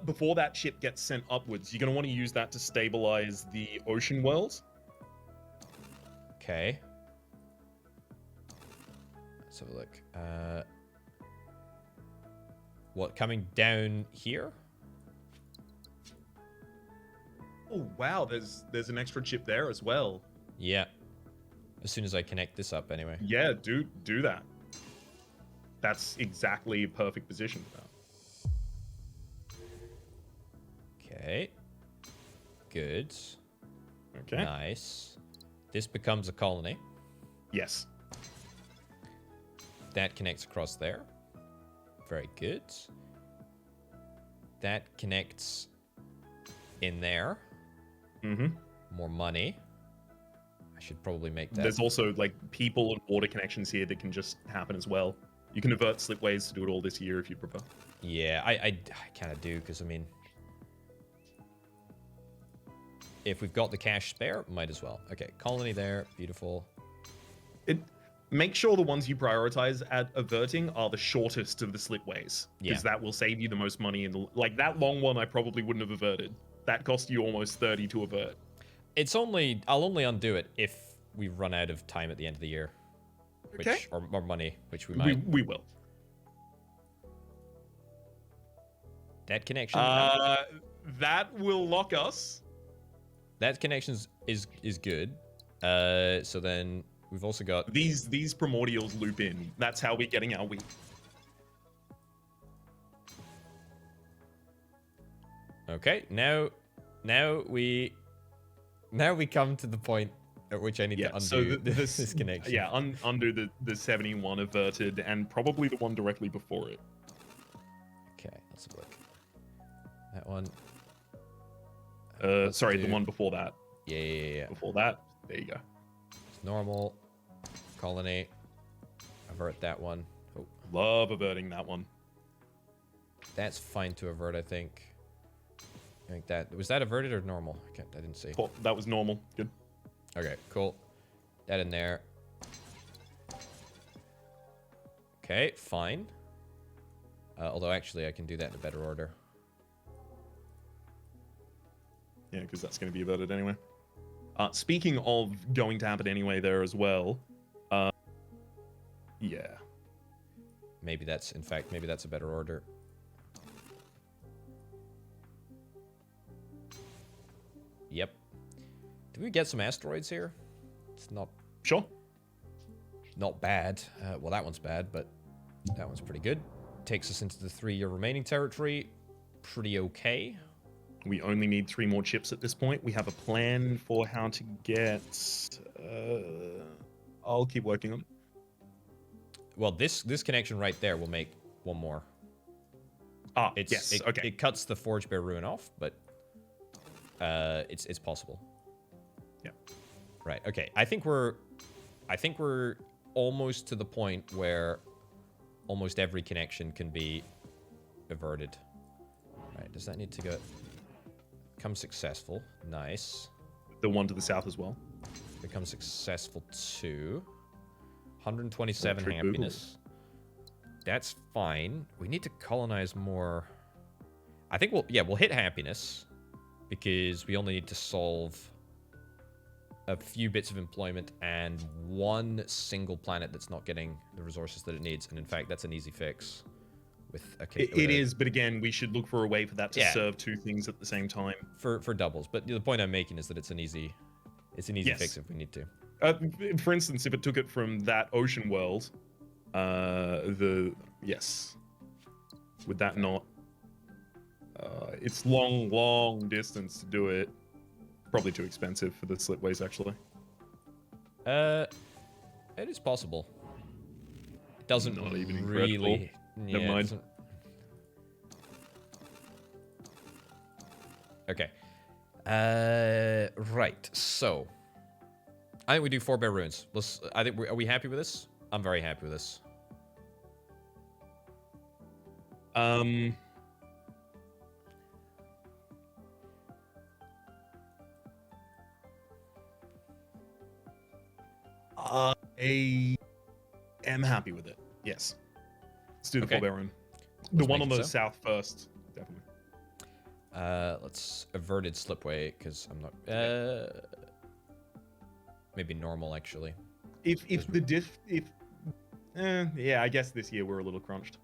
Speaker 2: before that ship gets sent upwards, you're going to want to use that to stabilize the ocean world.
Speaker 1: Okay. Let's have a look. What, coming down here?
Speaker 2: Oh wow, there's an extra chip there as well.
Speaker 1: Yeah. As soon as I connect this up, anyway.
Speaker 2: Yeah, do that. That's exactly a perfect position for that.
Speaker 1: Okay. Good.
Speaker 2: Okay.
Speaker 1: Nice. This becomes a colony.
Speaker 2: Yes.
Speaker 1: That connects across there. Very good. That connects in there.
Speaker 2: Mm-hmm.
Speaker 1: More money. I should probably make that.
Speaker 2: There's also like people and water connections here that can just happen as well. You can avert Slipways to do it all this year if you prefer.
Speaker 1: Yeah, I kind of do, because, I mean, if we've got the cash spare, might as well. Okay, colony there. Beautiful.
Speaker 2: Make sure the ones you prioritize at averting are the shortest of the Slipways, because
Speaker 1: Yeah.
Speaker 2: that will save you the most money. Like that long one, I probably wouldn't have averted. That cost you almost 30 to avert.
Speaker 1: I'll only undo it if we run out of time at the end of the year. Which,
Speaker 2: Okay.
Speaker 1: or money, which we might.
Speaker 2: We will.
Speaker 1: That connection.
Speaker 2: That will lock us.
Speaker 1: That connection is good. So then we've also got
Speaker 2: These primordials loop in. That's how we're getting our wheat.
Speaker 1: Okay, now we come to the point at which I need to undo this connection.
Speaker 2: Yeah, undo the 71 averted and probably the one directly before it.
Speaker 1: Okay, let's have a look. That one.
Speaker 2: Sorry, the one before that.
Speaker 1: Yeah.
Speaker 2: Before that, there you go.
Speaker 1: It's normal. Colony. Avert that one. Oh,
Speaker 2: Love averting that one.
Speaker 1: that's fine to avert, I think. I think that was that averted or normal? I didn't see.
Speaker 2: Cool. That was normal. Good.
Speaker 1: Okay, cool. That in there. Okay, fine. Although actually, I can do that in a better order.
Speaker 2: Yeah, because that's going to be averted anyway. Speaking of going to happen anyway there as well. Yeah.
Speaker 1: Maybe that's a better order. Yep. Did we get some asteroids here? It's not
Speaker 2: Sure.
Speaker 1: bad. Well, that one's bad, but that one's pretty good. Takes us into the 3-year remaining territory. Pretty okay.
Speaker 2: We only need 3 more chips at this point. We have a plan for how to get... I'll keep working on it.
Speaker 1: Well, this connection right there will make one more.
Speaker 2: Yes, okay.
Speaker 1: It cuts the Fourbear ruin off, but it's possible.
Speaker 2: Yeah.
Speaker 1: Right. Okay. I think we're almost to the point where almost every connection can be averted. Right. Does that need to go? Become successful. Nice.
Speaker 2: The one to the south as well.
Speaker 1: Become successful too. 127
Speaker 2: Trick
Speaker 1: happiness. That's fine. We need to colonize more. I think we'll hit happiness because we only need to solve a few bits of employment and one single planet that's not getting the resources that it needs. And in fact, that's an easy fix. With
Speaker 2: It is, but again, we should look for a way for that to
Speaker 1: Yeah.
Speaker 2: serve 2 things at the same time.
Speaker 1: for doubles. But the point I'm making is that it's an easy
Speaker 2: Yes.
Speaker 1: fix if we need to.
Speaker 2: For instance, if it took it from that ocean world, yes, would that not it's long distance to do it. Probably too expensive for the Slipways, actually.
Speaker 1: It is possible. It doesn't
Speaker 2: Not even
Speaker 1: really.
Speaker 2: Never
Speaker 1: Yeah,
Speaker 2: mind.
Speaker 1: Okay. Right. So, I think we do Fourbear runes. I think. Are we happy with this? I'm very happy with this.
Speaker 2: I am happy with it. Yes. Let's do the
Speaker 1: Okay.
Speaker 2: Fourbear rune. The
Speaker 1: Let's
Speaker 2: one
Speaker 1: make
Speaker 2: on
Speaker 1: it
Speaker 2: the
Speaker 1: so.
Speaker 2: south first, definitely.
Speaker 1: Let's Averted Slipway, because I'm not... maybe normal, actually.
Speaker 2: If the diff... yeah, I guess this year we're a little crunched.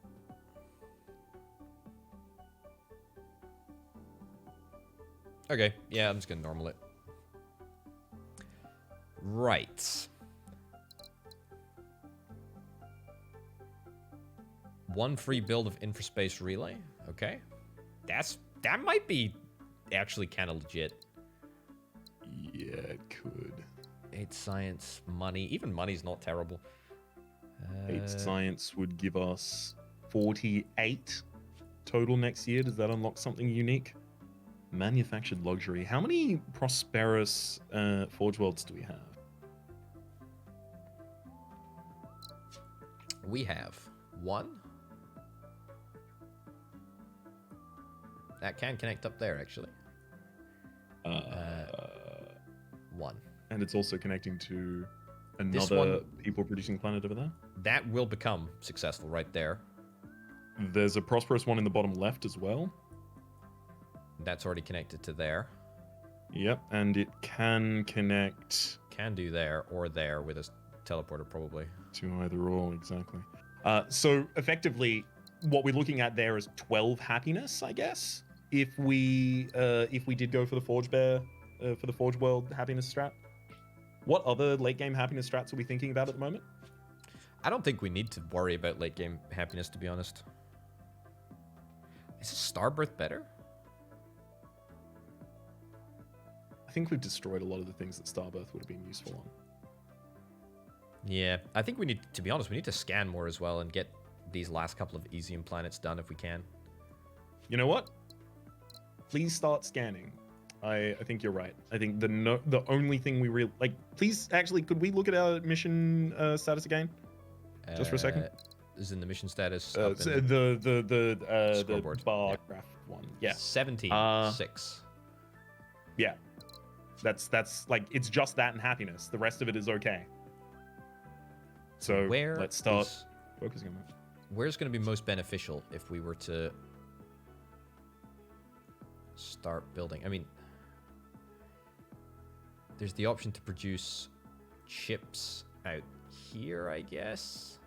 Speaker 1: Okay, yeah, I'm just gonna normal it. Right. One free build of Infraspace Relay. Okay. That might be actually kind of legit.
Speaker 2: Yeah, it could.
Speaker 1: 8 science, money. Even money's not terrible.
Speaker 2: 8 science would give us 48 total next year. Does that unlock something unique? Manufactured luxury. How many prosperous Forge Worlds do we have?
Speaker 1: We have 1. That can connect up there, actually. 1.
Speaker 2: And it's also connecting to
Speaker 1: This
Speaker 2: another
Speaker 1: one-
Speaker 2: people producing planet over there.
Speaker 1: That will become successful right there.
Speaker 2: There's a prosperous one in the bottom left as well.
Speaker 1: That's already connected to there.
Speaker 2: Yep, and it can connect
Speaker 1: Can do there or there with a teleporter, probably.
Speaker 2: to either or, exactly. So effectively, what we're looking at there is 12 happiness, I guess. If we did go for the Forge Bear, for the Forge World happiness strat. What other late game happiness strats are we thinking about at the moment?
Speaker 1: I don't think we need to worry about late game happiness, to be honest. Is Starbirth better?
Speaker 2: I think we've destroyed a lot of the things that Starbirth would have been useful on.
Speaker 1: Yeah, I think we need, to be honest, we need to scan more as well and get these last couple of IZZIUM planets done if we can.
Speaker 2: You know what? Please start scanning. I think you're right. I think the only thing we really like. Please, actually, could we look at our mission status again, just for a second?
Speaker 1: Is in the mission status.
Speaker 2: So
Speaker 1: up in
Speaker 2: the
Speaker 1: scoreboard.
Speaker 2: bar
Speaker 1: Yeah.
Speaker 2: graph one. Yeah,
Speaker 1: 17.6.
Speaker 2: yeah. That's like it's just that and happiness. The rest of it is okay. So
Speaker 1: Where
Speaker 2: let's start
Speaker 1: is-
Speaker 2: focusing on that.
Speaker 1: Where's going to be most beneficial if we were to start building? I mean, there's the option to produce chips out here, I guess.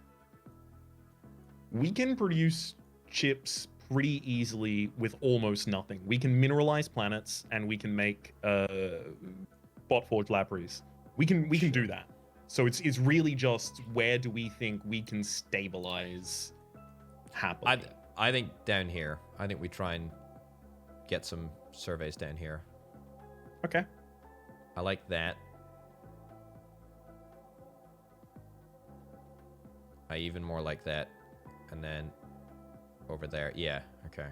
Speaker 2: We can produce chips pretty easily with almost nothing. We can mineralize planets and we can make bot forge laboratories. We can do that. So it's really just where do we think we can stabilize happily?
Speaker 1: I think down here. I think we try and get some surveys down here.
Speaker 2: Okay.
Speaker 1: I like that. I even more like that. And then over there. Yeah, okay.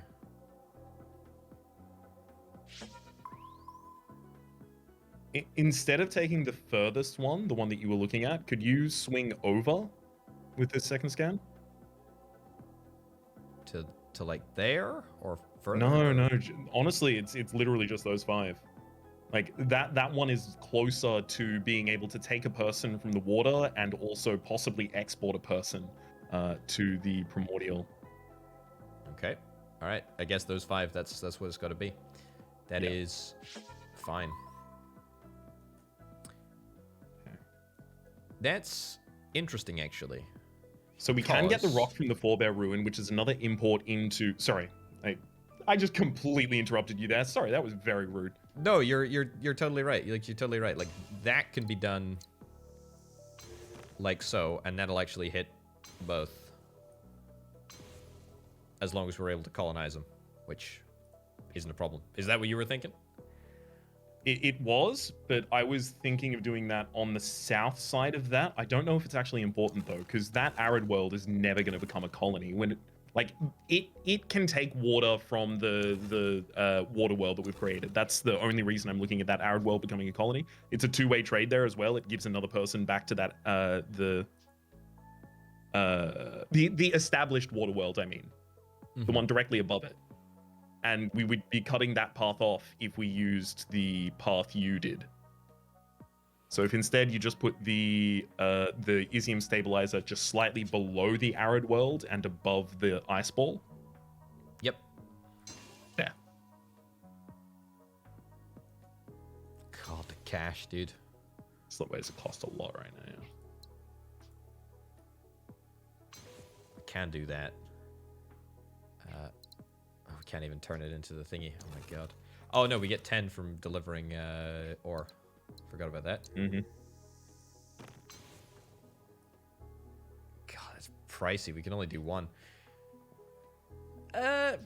Speaker 2: Instead of taking the furthest one, the one that you were looking at, could you swing over with this second scan?
Speaker 1: To like there or further?
Speaker 2: No. Honestly, it's literally just those 5. Like that one is closer to being able to take a person from the water and also possibly export a person to the primordial.
Speaker 1: Okay. All right. I guess those 5. That's what it's got to be. That is fine.
Speaker 2: Okay.
Speaker 1: That's interesting, actually.
Speaker 2: So we can get the
Speaker 1: Because-
Speaker 2: rock from the Fourbear ruin, which is another import into. Sorry, I just completely interrupted you there. Sorry, that was very rude.
Speaker 1: No, you're totally right. You're totally right. Like that can be done like so, and that'll actually hit both. As long as we're able to colonize them, which isn't a problem. Is that what you were thinking?
Speaker 2: It was, but I was thinking of doing that on the south side of that. I don't know if it's actually important though, because that arid world is never going to become a colony. It can take water from the water world that we've created. That's the only reason I'm looking at that arid world becoming a colony. It's a two-way trade there as well. It gives another person back to that the established water world. I mean, the one directly above it. And we would be cutting that path off if we used the path you did. So if instead you just put the IZZIUM stabilizer just slightly below the arid world and above the ice ball.
Speaker 1: Yep.
Speaker 2: Yeah.
Speaker 1: God, the cash, dude.
Speaker 2: Slipways cost a lot right now.
Speaker 1: I can do that. We can't even turn it into the thingy. Oh my god. Oh no, we get 10 from delivering ore. Forgot about that.
Speaker 2: Mm-hmm.
Speaker 1: God, that's pricey. We can only do one. The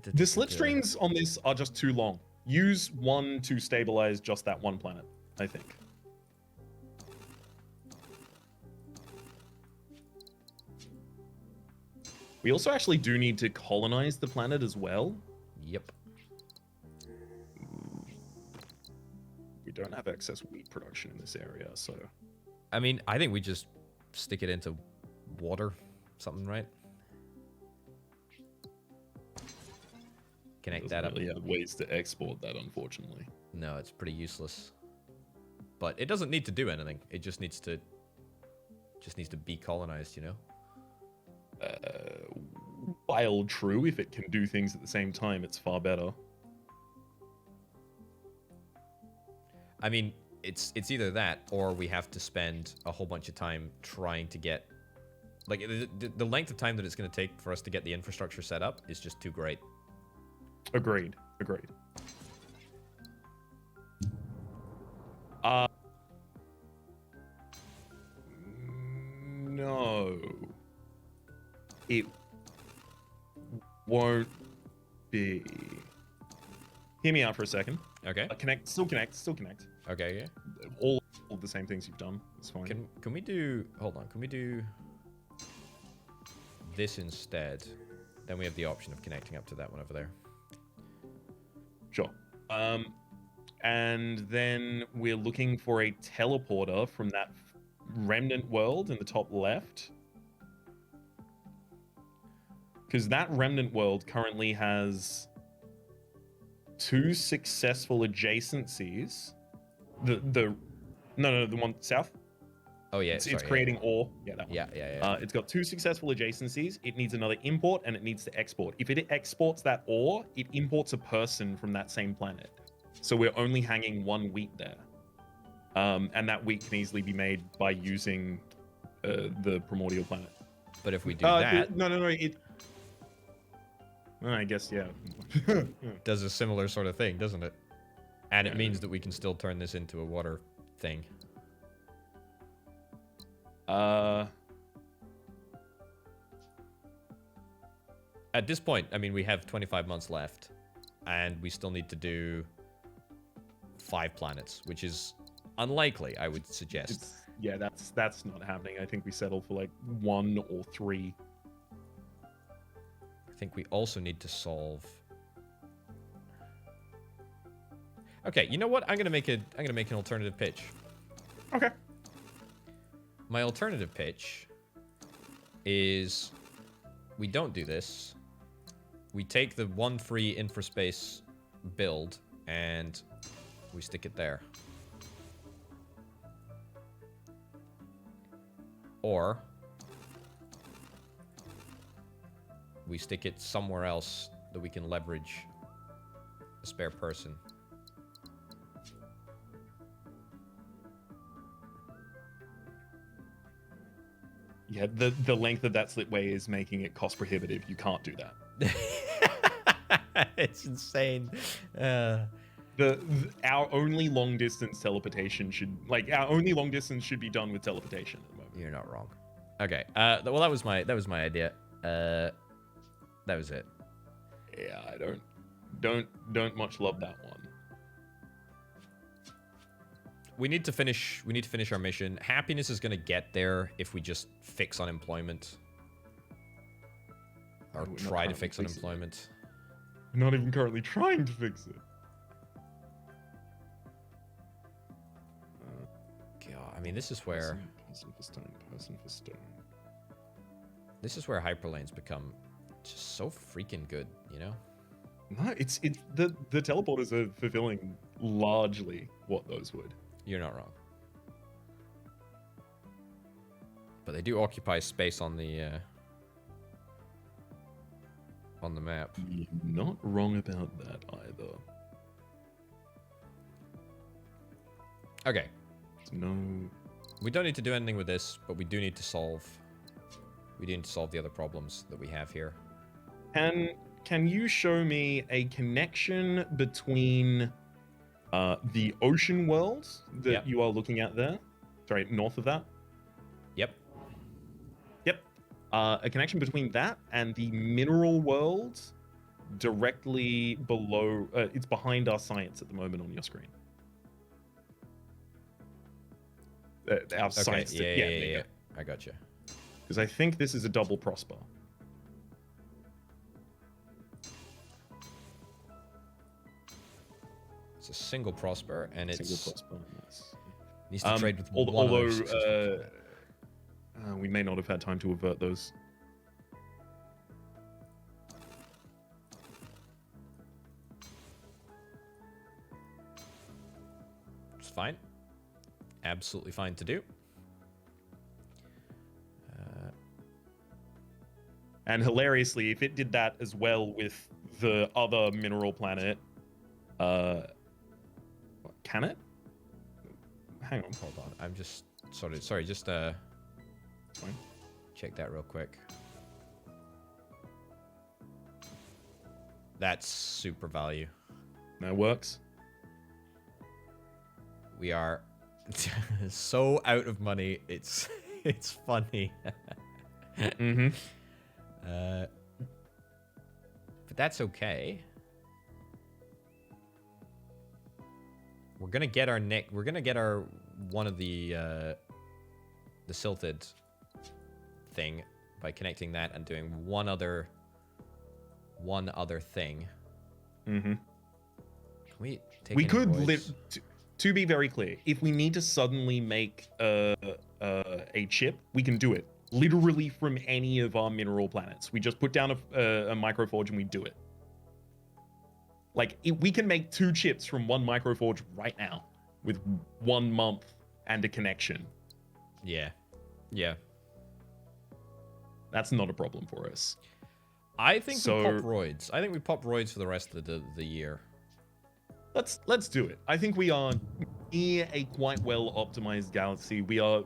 Speaker 2: slipstreams on this are just too long. Use one to stabilize just that one planet, I think. We also actually do need to colonize the planet as well.
Speaker 1: Yep.
Speaker 2: We don't have excess wheat production in this area, so...
Speaker 1: I mean, I think we just stick it into water. Something, right? Connect that up.
Speaker 2: Really have ways to export that, unfortunately.
Speaker 1: No, it's pretty useless. But it doesn't need to do anything. It just needs to be colonized, you know?
Speaker 2: While true, if it can do things at the same time, it's far better.
Speaker 1: I mean, it's either that or we have to spend a whole bunch of time trying to get... Like, the length of time that it's going to take for us to get the infrastructure set up is just too great.
Speaker 2: Agreed. No. It won't be. Hear me out for a second.
Speaker 1: Okay.
Speaker 2: Still connect.
Speaker 1: Okay, yeah.
Speaker 2: All of the same things you've done. It's fine.
Speaker 1: Can we do... Hold on. Can we do this instead? Then we have the option of connecting up to that one over there.
Speaker 2: Sure. And then we're looking for a teleporter from that remnant world in the top left. Because that remnant world currently has 2 successful adjacencies. The one south.
Speaker 1: Oh yeah,
Speaker 2: it's creating ore. Yeah, that one.
Speaker 1: Yeah.
Speaker 2: It's got 2 successful adjacencies. It needs another import and it needs to export. If it exports that ore, it imports a person from that same planet. So we're only hanging 1 wheat there. And that wheat can easily be made by using the primordial planet.
Speaker 1: But if we do that...
Speaker 2: I guess, yeah.
Speaker 1: does a similar sort of thing, doesn't it? And it means that we can still turn this into a water thing. At this point, I mean, we have 25 months left, and we still need to do 5 planets, which is unlikely, I would suggest.
Speaker 2: That's not happening. I think we settle for like 1 or 3.
Speaker 1: I think we also need to solve... Okay, you know what? I'm gonna make an alternative pitch.
Speaker 2: Okay.
Speaker 1: My alternative pitch is we don't do this. We take the 1 free infraspace build and we stick it there. Or we stick it somewhere else that we can leverage a spare person.
Speaker 2: Yeah, the length of that slipway is making it cost prohibitive. You can't do that.
Speaker 1: It's insane.
Speaker 2: Our only long distance teleportation should be done with teleportation at the moment.
Speaker 1: You're not wrong. Okay. Well, that was my idea. That was it.
Speaker 2: Yeah, I don't much love that one.
Speaker 1: We need to finish our mission. Happiness is going to get there if we just fix unemployment. Or try to fix unemployment.
Speaker 2: We're not even currently trying to fix it.
Speaker 1: God, I mean, this is where...
Speaker 2: Person for stone, person for stone.
Speaker 1: This is where hyperlanes become just so freaking good, you know?
Speaker 2: No, it's the teleporters are fulfilling largely what those would.
Speaker 1: You're not wrong. But they do occupy space on the map.
Speaker 2: You're not wrong about that either.
Speaker 1: Okay.
Speaker 2: No.
Speaker 1: We don't need to do anything with this, but we do need to solve... We do need to solve the other problems that we have here.
Speaker 2: Can you show me a connection between the ocean world that you are looking at there? Sorry, north of that?
Speaker 1: Yep.
Speaker 2: Yep. A connection between that and the mineral world directly below... it's behind our science at the moment on your screen. Our science...
Speaker 1: Yeah. I gotcha.
Speaker 2: Because I think this is a double prosper.
Speaker 1: It's a single prosper, and it's...
Speaker 2: Single prosper, yes.
Speaker 1: Needs to trade with
Speaker 2: although we may not have had time to avert those.
Speaker 1: It's fine. Absolutely fine to do.
Speaker 2: And hilariously, if it did that as well with the other mineral planet, can it? Hang on.
Speaker 1: Hold on. I'm just sorry, just
Speaker 2: Fine.
Speaker 1: check that real quick. That's super value.
Speaker 2: That works.
Speaker 1: We are so out of money. It's funny.
Speaker 2: Mm-hmm.
Speaker 1: But that's okay. We're gonna get our one of the silted thing by connecting that and doing one other thing.
Speaker 2: Mm-hmm.
Speaker 1: We
Speaker 2: could live. To be very clear, if we need to suddenly make a chip, we can do it. Literally from any of our mineral planets. We just put down a microforge and we do it. Like, we can make 2 chips from one microforge right now with 1 month and a connection.
Speaker 1: Yeah.
Speaker 2: That's not a problem for us.
Speaker 1: I think we pop roids. I think we pop roids for the rest of the year.
Speaker 2: Let's do it. I think we are near a quite well optimized galaxy. We are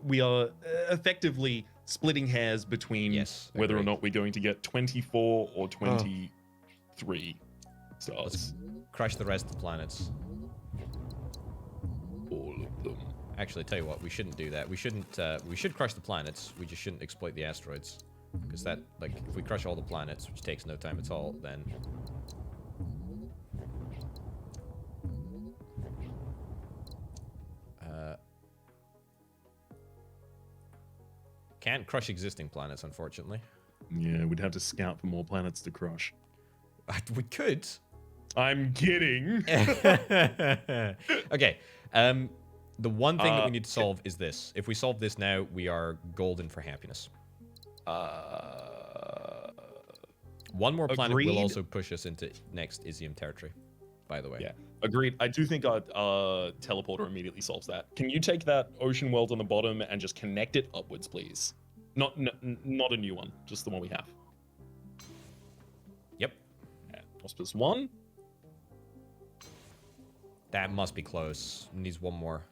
Speaker 2: effectively splitting hairs between whether or not we're going to get 24 or 23 stars.
Speaker 1: Let's crush the rest of the planets.
Speaker 2: All of them.
Speaker 1: Actually, tell you what, we shouldn't do that. We shouldn't. We should crush the planets. We just shouldn't exploit the asteroids, because that, like, if we crush all the planets, which takes no time at all, then. Can't crush existing planets, unfortunately.
Speaker 2: Yeah, we'd have to scout for more planets to crush.
Speaker 1: We could.
Speaker 2: I'm kidding.
Speaker 1: Okay. The one thing that we need to solve is this. If we solve this now, we are golden for happiness. One more planet will also push us into next IZZIUM territory, by the way.
Speaker 2: Yeah, agreed. I do think our teleporter immediately solves that. Can you take that ocean world on the bottom and just connect it upwards, please? Not a new one, just the one we have.
Speaker 1: Yep.
Speaker 2: Yeah. Auspice 1.
Speaker 1: That must be close. Needs one more.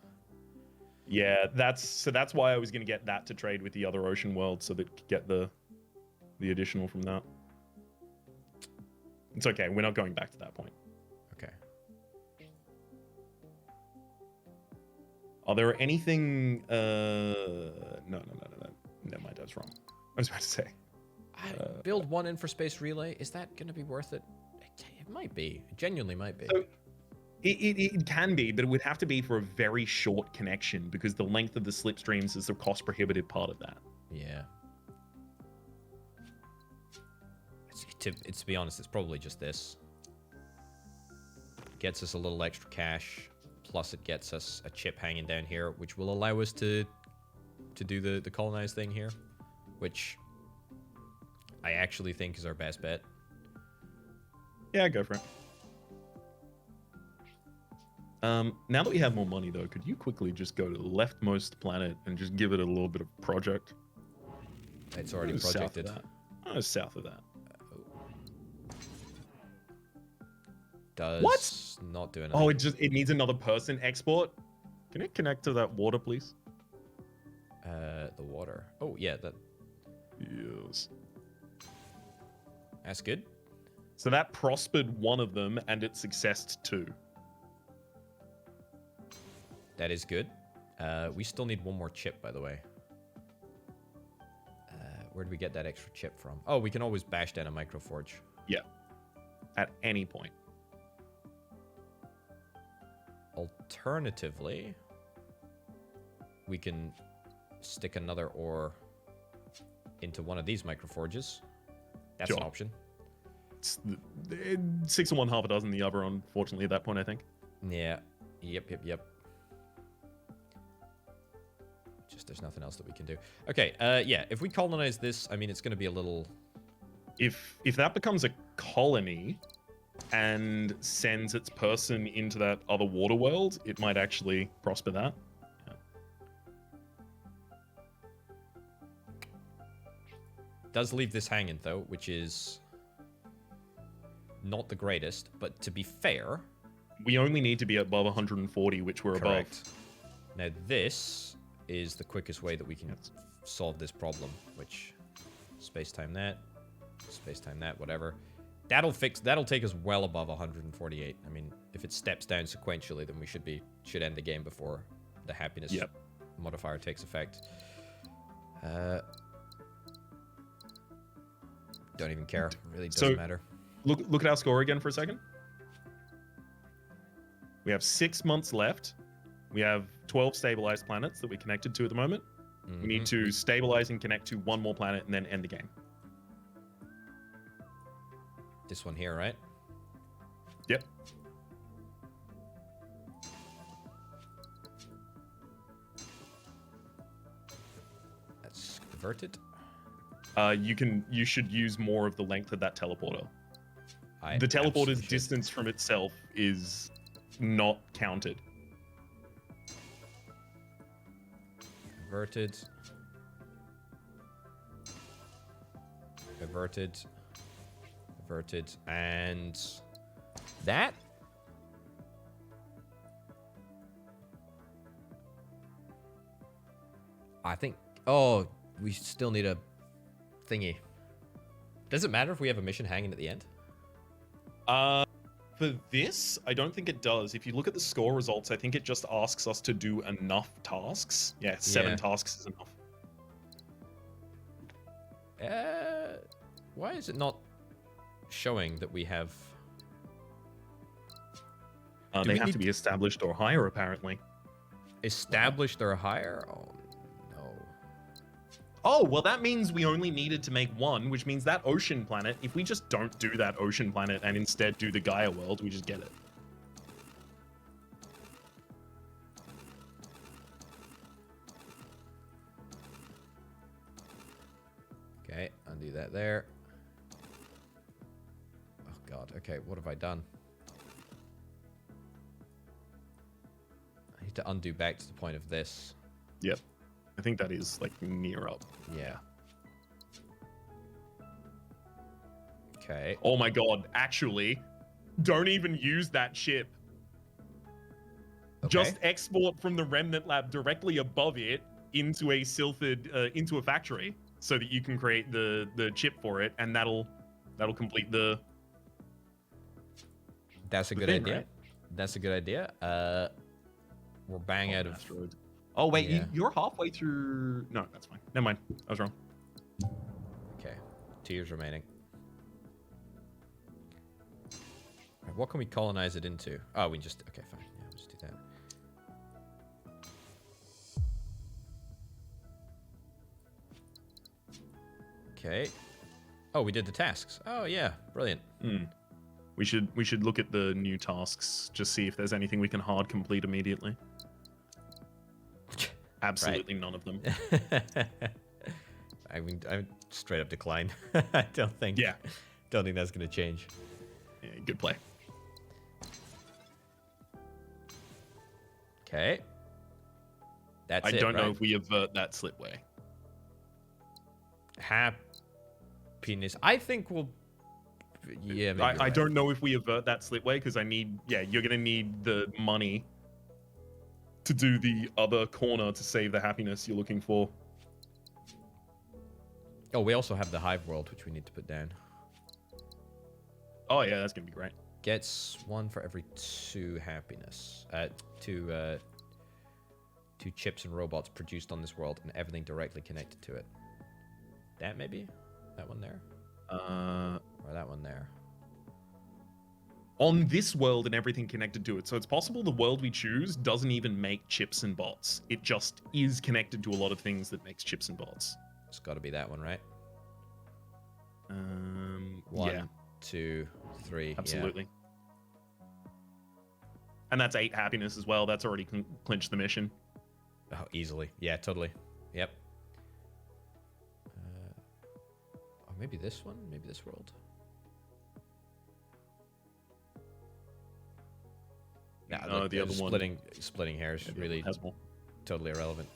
Speaker 2: Yeah, that's why I was going to get that to trade with the other ocean world so that get the additional from that. It's okay. We're not going back to that point.
Speaker 1: Okay.
Speaker 2: Are there anything... No. Never mind, I was wrong. I was about to say.
Speaker 1: Build one infraspace relay. Is that going to be worth it? It might be. It genuinely might be.
Speaker 2: So it can be, but it would have to be for a very short connection because the length of the slipstreams is the cost prohibitive part of that.
Speaker 1: Yeah. To be honest, it's probably just this. Gets us a little extra cash, plus it gets us a chip hanging down here, which will allow us to do the colonize thing here, which I actually think is our best bet.
Speaker 2: Yeah, go for it. Now that we have more money, though, could you quickly just go to the leftmost planet and just give it a little bit of project?
Speaker 1: It's already projected.
Speaker 2: South of that.
Speaker 1: Does
Speaker 2: what?
Speaker 1: Not do anything.
Speaker 2: Oh, it needs another person export. Can it connect to that water, please?
Speaker 1: The water. Oh yeah, that.
Speaker 2: Yes.
Speaker 1: That's good.
Speaker 2: So that prospered one of them, and it successed two.
Speaker 1: That is good. We still need one more chip, by the way. Where do we get that extra chip from? Oh, we can always bash down a microforge.
Speaker 2: Yeah. At any point.
Speaker 1: Alternatively, we can stick another ore into one of these microforges. That's
Speaker 2: Sure.
Speaker 1: an option.
Speaker 2: It's 6 of one, half a dozen the other, unfortunately, at that point, I think.
Speaker 1: Yeah. Yep. Just there's nothing else that we can do. Okay, yeah, if we colonize this, I mean, it's going to be a little...
Speaker 2: If that becomes a colony and sends its person into that other water world, it might actually prosper that. Yeah.
Speaker 1: Does leave this hanging, though, which is not the greatest, but to be fair...
Speaker 2: We only need to be above 140, which we're
Speaker 1: Correct. Above. Now, this is the quickest way that we can solve this problem, which... Space-time that, whatever. That'll take us well above 148. I mean, if it steps down sequentially, then we should end the game before the happiness modifier takes effect. Don't even care. It really doesn't matter.
Speaker 2: Look at our score again for a second. We have 6 months left. We have 12 stabilized planets that we connected to at the moment. We need to stabilize and connect to one more planet and then end the game.
Speaker 1: This one here, right?
Speaker 2: Yep.
Speaker 1: That's converted.
Speaker 2: You should use more of the length of that teleporter. The teleporter's distance from itself is not counted.
Speaker 1: Averted. Averted. And that? I think... Oh, we still need a thingy. Does it matter if we have a mission hanging at the end?
Speaker 2: For this, I don't think it does. If you look at the score results, I think it just asks us to do enough tasks. Yeah, 7 tasks is enough.
Speaker 1: Why is it not showing that we have...
Speaker 2: They have to be established or higher, apparently.
Speaker 1: Established or higher? Oh, no.
Speaker 2: Oh, well, that means we only needed to make one, which means that ocean planet, if we just don't do that ocean planet and instead do the Gaia world, we just get it.
Speaker 1: Okay, undo that there. Oh, God. Okay, what have I done? I need to undo back to the point of this.
Speaker 2: Yep. I think that is, like, near up.
Speaker 1: Yeah. Okay.
Speaker 2: Oh my god, actually, don't even use that ship.
Speaker 1: Okay.
Speaker 2: Just export from the remnant lab directly above it into a into a factory so that you can create the chip for it, and that'll complete the...
Speaker 1: That's a good idea. Right? That's a good idea. We're bang out of...
Speaker 2: Asteroid. Oh, wait, you're halfway through... No, that's fine. Never mind. I was wrong.
Speaker 1: Okay. 2 years remaining. Right, what can we colonize it into? Oh, we just... Okay, fine. Yeah, let's do that. Okay. Oh, we did the tasks. Oh, yeah. Brilliant.
Speaker 2: We should look at the new tasks, just see if there's anything we can hard complete immediately. Absolutely none of them.
Speaker 1: I mean, I straight up decline. I don't think that's going to change.
Speaker 2: Yeah, good play.
Speaker 1: Okay. That's it,
Speaker 2: I don't know
Speaker 1: right?
Speaker 2: if we avert that slipway.
Speaker 1: Happiness. I think we'll... Yeah, maybe
Speaker 2: I don't know if we avert that slipway because I need... Yeah, you're going to need the money to do the other corner to save the happiness you're looking for.
Speaker 1: Oh, we also have the Hive world, which we need to put down.
Speaker 2: Oh, yeah, that's going to be great.
Speaker 1: Gets 1 for every 2 happiness. Two chips and robots produced on this world and everything directly connected to it. That maybe? That one there? Or that one there?
Speaker 2: On this world and everything connected to it. So it's possible the world we choose doesn't even make chips and bots. It just is connected to a lot of things that makes chips and bots.
Speaker 1: It's got to be that one, right?
Speaker 2: 1,
Speaker 1: yeah. 2, 3.
Speaker 2: Absolutely. And that's 8 happiness as well. That's already clinched the mission.
Speaker 1: Oh, easily. Yeah, totally. Yep. Or maybe this one? Maybe this world? Nah,
Speaker 2: No, the other one.
Speaker 1: Splitting hairs really
Speaker 2: has more.
Speaker 1: Totally irrelevant.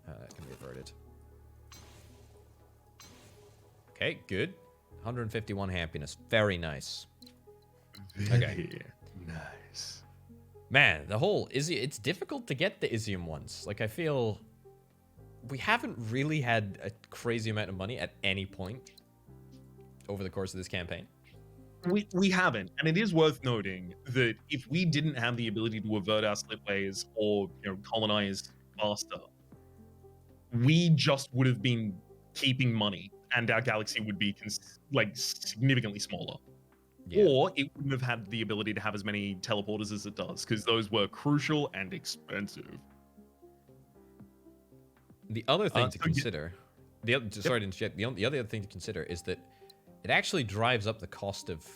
Speaker 1: That can be averted. Okay, good. 151 happiness. Very nice. Okay.
Speaker 2: Nice.
Speaker 1: Man, the whole it's difficult to get the IZZIUM ones. Like, I feel we haven't really had a crazy amount of money at any point over the course of this campaign.
Speaker 2: We haven't, and it is worth noting that if we didn't have the ability to avert our slipways or colonize faster, we just would have been keeping money, and our galaxy would be significantly smaller. Yeah. Or it wouldn't have had the ability to have as many teleporters as it does, because those were crucial and expensive.
Speaker 1: The other thing to consider, sorry to interject. The other thing to consider is that it actually drives up the cost of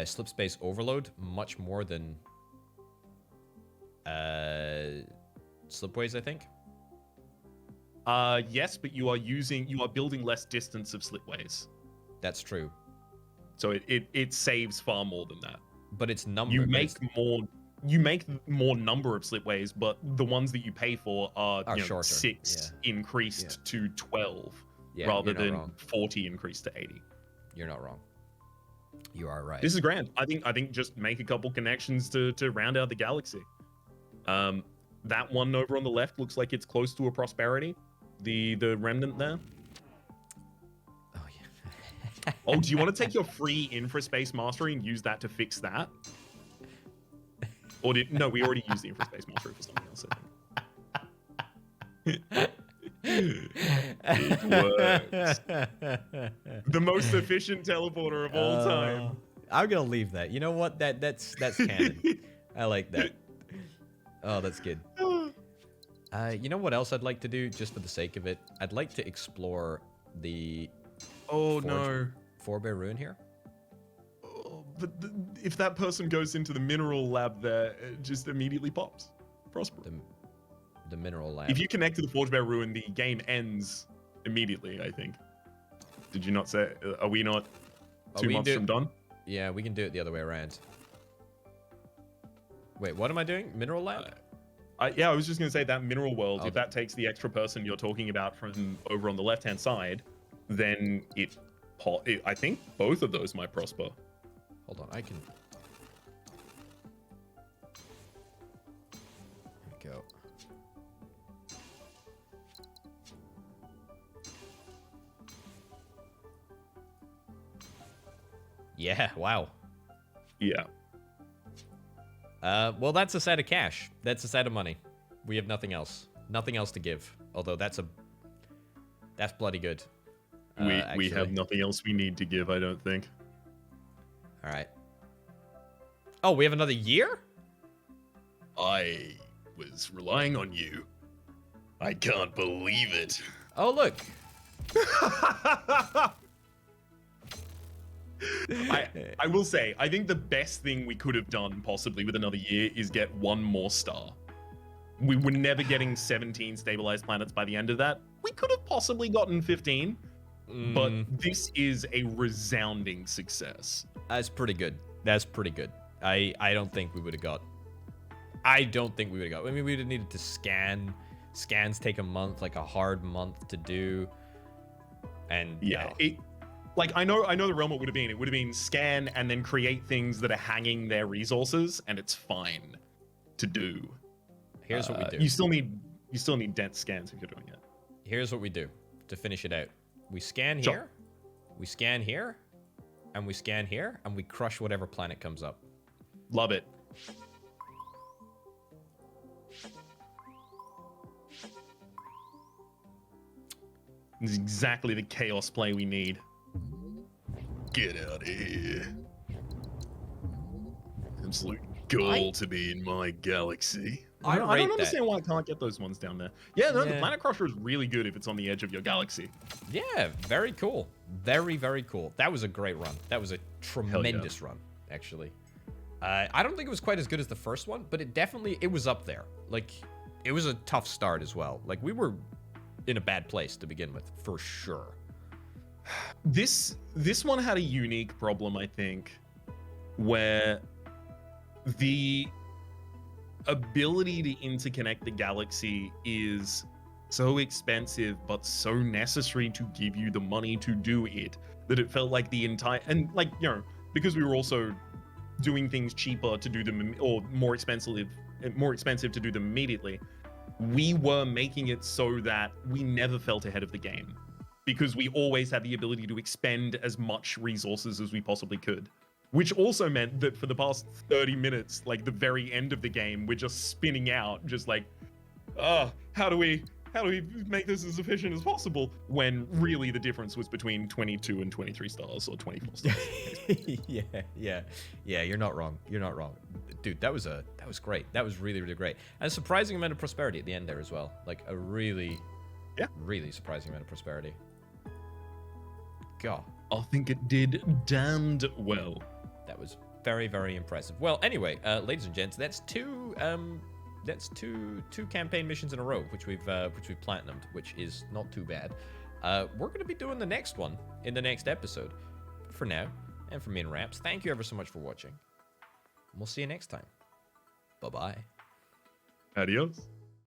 Speaker 1: slip space overload much more than slipways, I think.
Speaker 2: Yes, but you are building less distance of slipways.
Speaker 1: That's true.
Speaker 2: So it saves far more than that.
Speaker 1: But it's number.
Speaker 2: You make more number of slipways, but the ones that you pay for are
Speaker 1: shorter.
Speaker 2: 6 increased to 12 rather than 40 increased to 80.
Speaker 1: You're not wrong. You are right.
Speaker 2: This is grand. I think just make a couple connections to round out the galaxy. That one over on the left looks like it's close to a prosperity. The remnant there.
Speaker 1: Oh yeah.
Speaker 2: Oh, do you want to take your free infraspace mastery and use that to fix that? Or no, we already used the infraspace mastery for something else, I think. It works. The most efficient teleporter of all time.
Speaker 1: I'm gonna leave that. You know what? That's canon. I like that. Oh, that's good. You know what else I'd like to do, just for the sake of it? I'd like to explore the Fourbear ruin here.
Speaker 2: Oh, but if that person goes into the mineral lab there, it just immediately pops. Prosper.
Speaker 1: The mineral lab.
Speaker 2: If you connect to the Fourbear ruin, the game ends immediately, I think. Did you not say? Are we not 2 months from done?
Speaker 1: Yeah, we can do it the other way around. Wait, what am I doing? Mineral lab?
Speaker 2: Yeah, I was just going to say that mineral world, if that takes the extra person you're talking about from over on the left-hand side, then I think both of those might prosper.
Speaker 1: Hold on, I can... There we go. Yeah, wow.
Speaker 2: Yeah.
Speaker 1: Well, that's a set of cash. That's a set of money. We have nothing else. Nothing else to give. Although that's bloody good.
Speaker 2: We have nothing else we need to give, I don't think.
Speaker 1: All right. Oh, we have another year?
Speaker 2: I was relying on you. I can't believe it.
Speaker 1: Oh, look.
Speaker 2: I will say, I think the best thing we could have done possibly with another year is get one more star. We were never getting 17 stabilized planets by the end of that. We could have possibly gotten 15, but this is a resounding success.
Speaker 1: That's pretty good. That's pretty good. I don't think we would have got. I don't think we would have got. I mean, we would have needed to scan. Scans take a month, like a hard month to do. And
Speaker 2: yeah,
Speaker 1: no.
Speaker 2: I know the realm it would have been. It would have been scan and then create things that are hanging their resources, and it's fine to do.
Speaker 1: Here's what we do.
Speaker 2: You still need dense scans if you're doing it.
Speaker 1: Here's what we do to finish it out. We scan here,
Speaker 2: Sure.
Speaker 1: we scan here, and we scan here, and we crush whatever planet comes up.
Speaker 2: Love it. This is exactly the chaos play we need. Get out of here. Absolute gold to be in my galaxy.
Speaker 1: I
Speaker 2: don't
Speaker 1: rate
Speaker 2: understand why I can't get those ones down there. Yeah, no, the
Speaker 1: Yeah.
Speaker 2: Planet Crusher is really good if it's on the edge of your galaxy.
Speaker 1: Yeah, very cool. Very, very cool. That was a great run. That was a tremendous run, actually. I don't think it was quite as good as the first one, but it was up there. Like, it was a tough start as well. Like, we were in a bad place to begin with, for sure.
Speaker 2: This one had a unique problem, I think, where the ability to interconnect the galaxy is so expensive but so necessary to give you the money to do it that it felt like the entire, and like, you know, because we were also doing things cheaper to do them, or more expensive to do them immediately, we were making it so that we never felt ahead of the game because we always had the ability to expend as much resources as we possibly could. Which also meant that for the past 30 minutes, like the very end of the game, we're just spinning out, just like, how do we make this as efficient as possible? When really the difference was between 22 and 23 stars or 24 stars.
Speaker 1: Yeah. You're not wrong. You're not wrong, dude. That was great. That was really, really great, and a surprising amount of prosperity at the end there as well. Like a really surprising amount of prosperity. God,
Speaker 2: I think it did damned well.
Speaker 1: that was very, very impressive. Well, anyway, ladies and gents, that's two campaign missions in a row, which we've platinumed, which is not too bad. We're gonna be doing the next one in the next episode. For now, and from me and Raps, thank you ever so much for watching. We'll see you next time. Bye bye.
Speaker 2: Adios.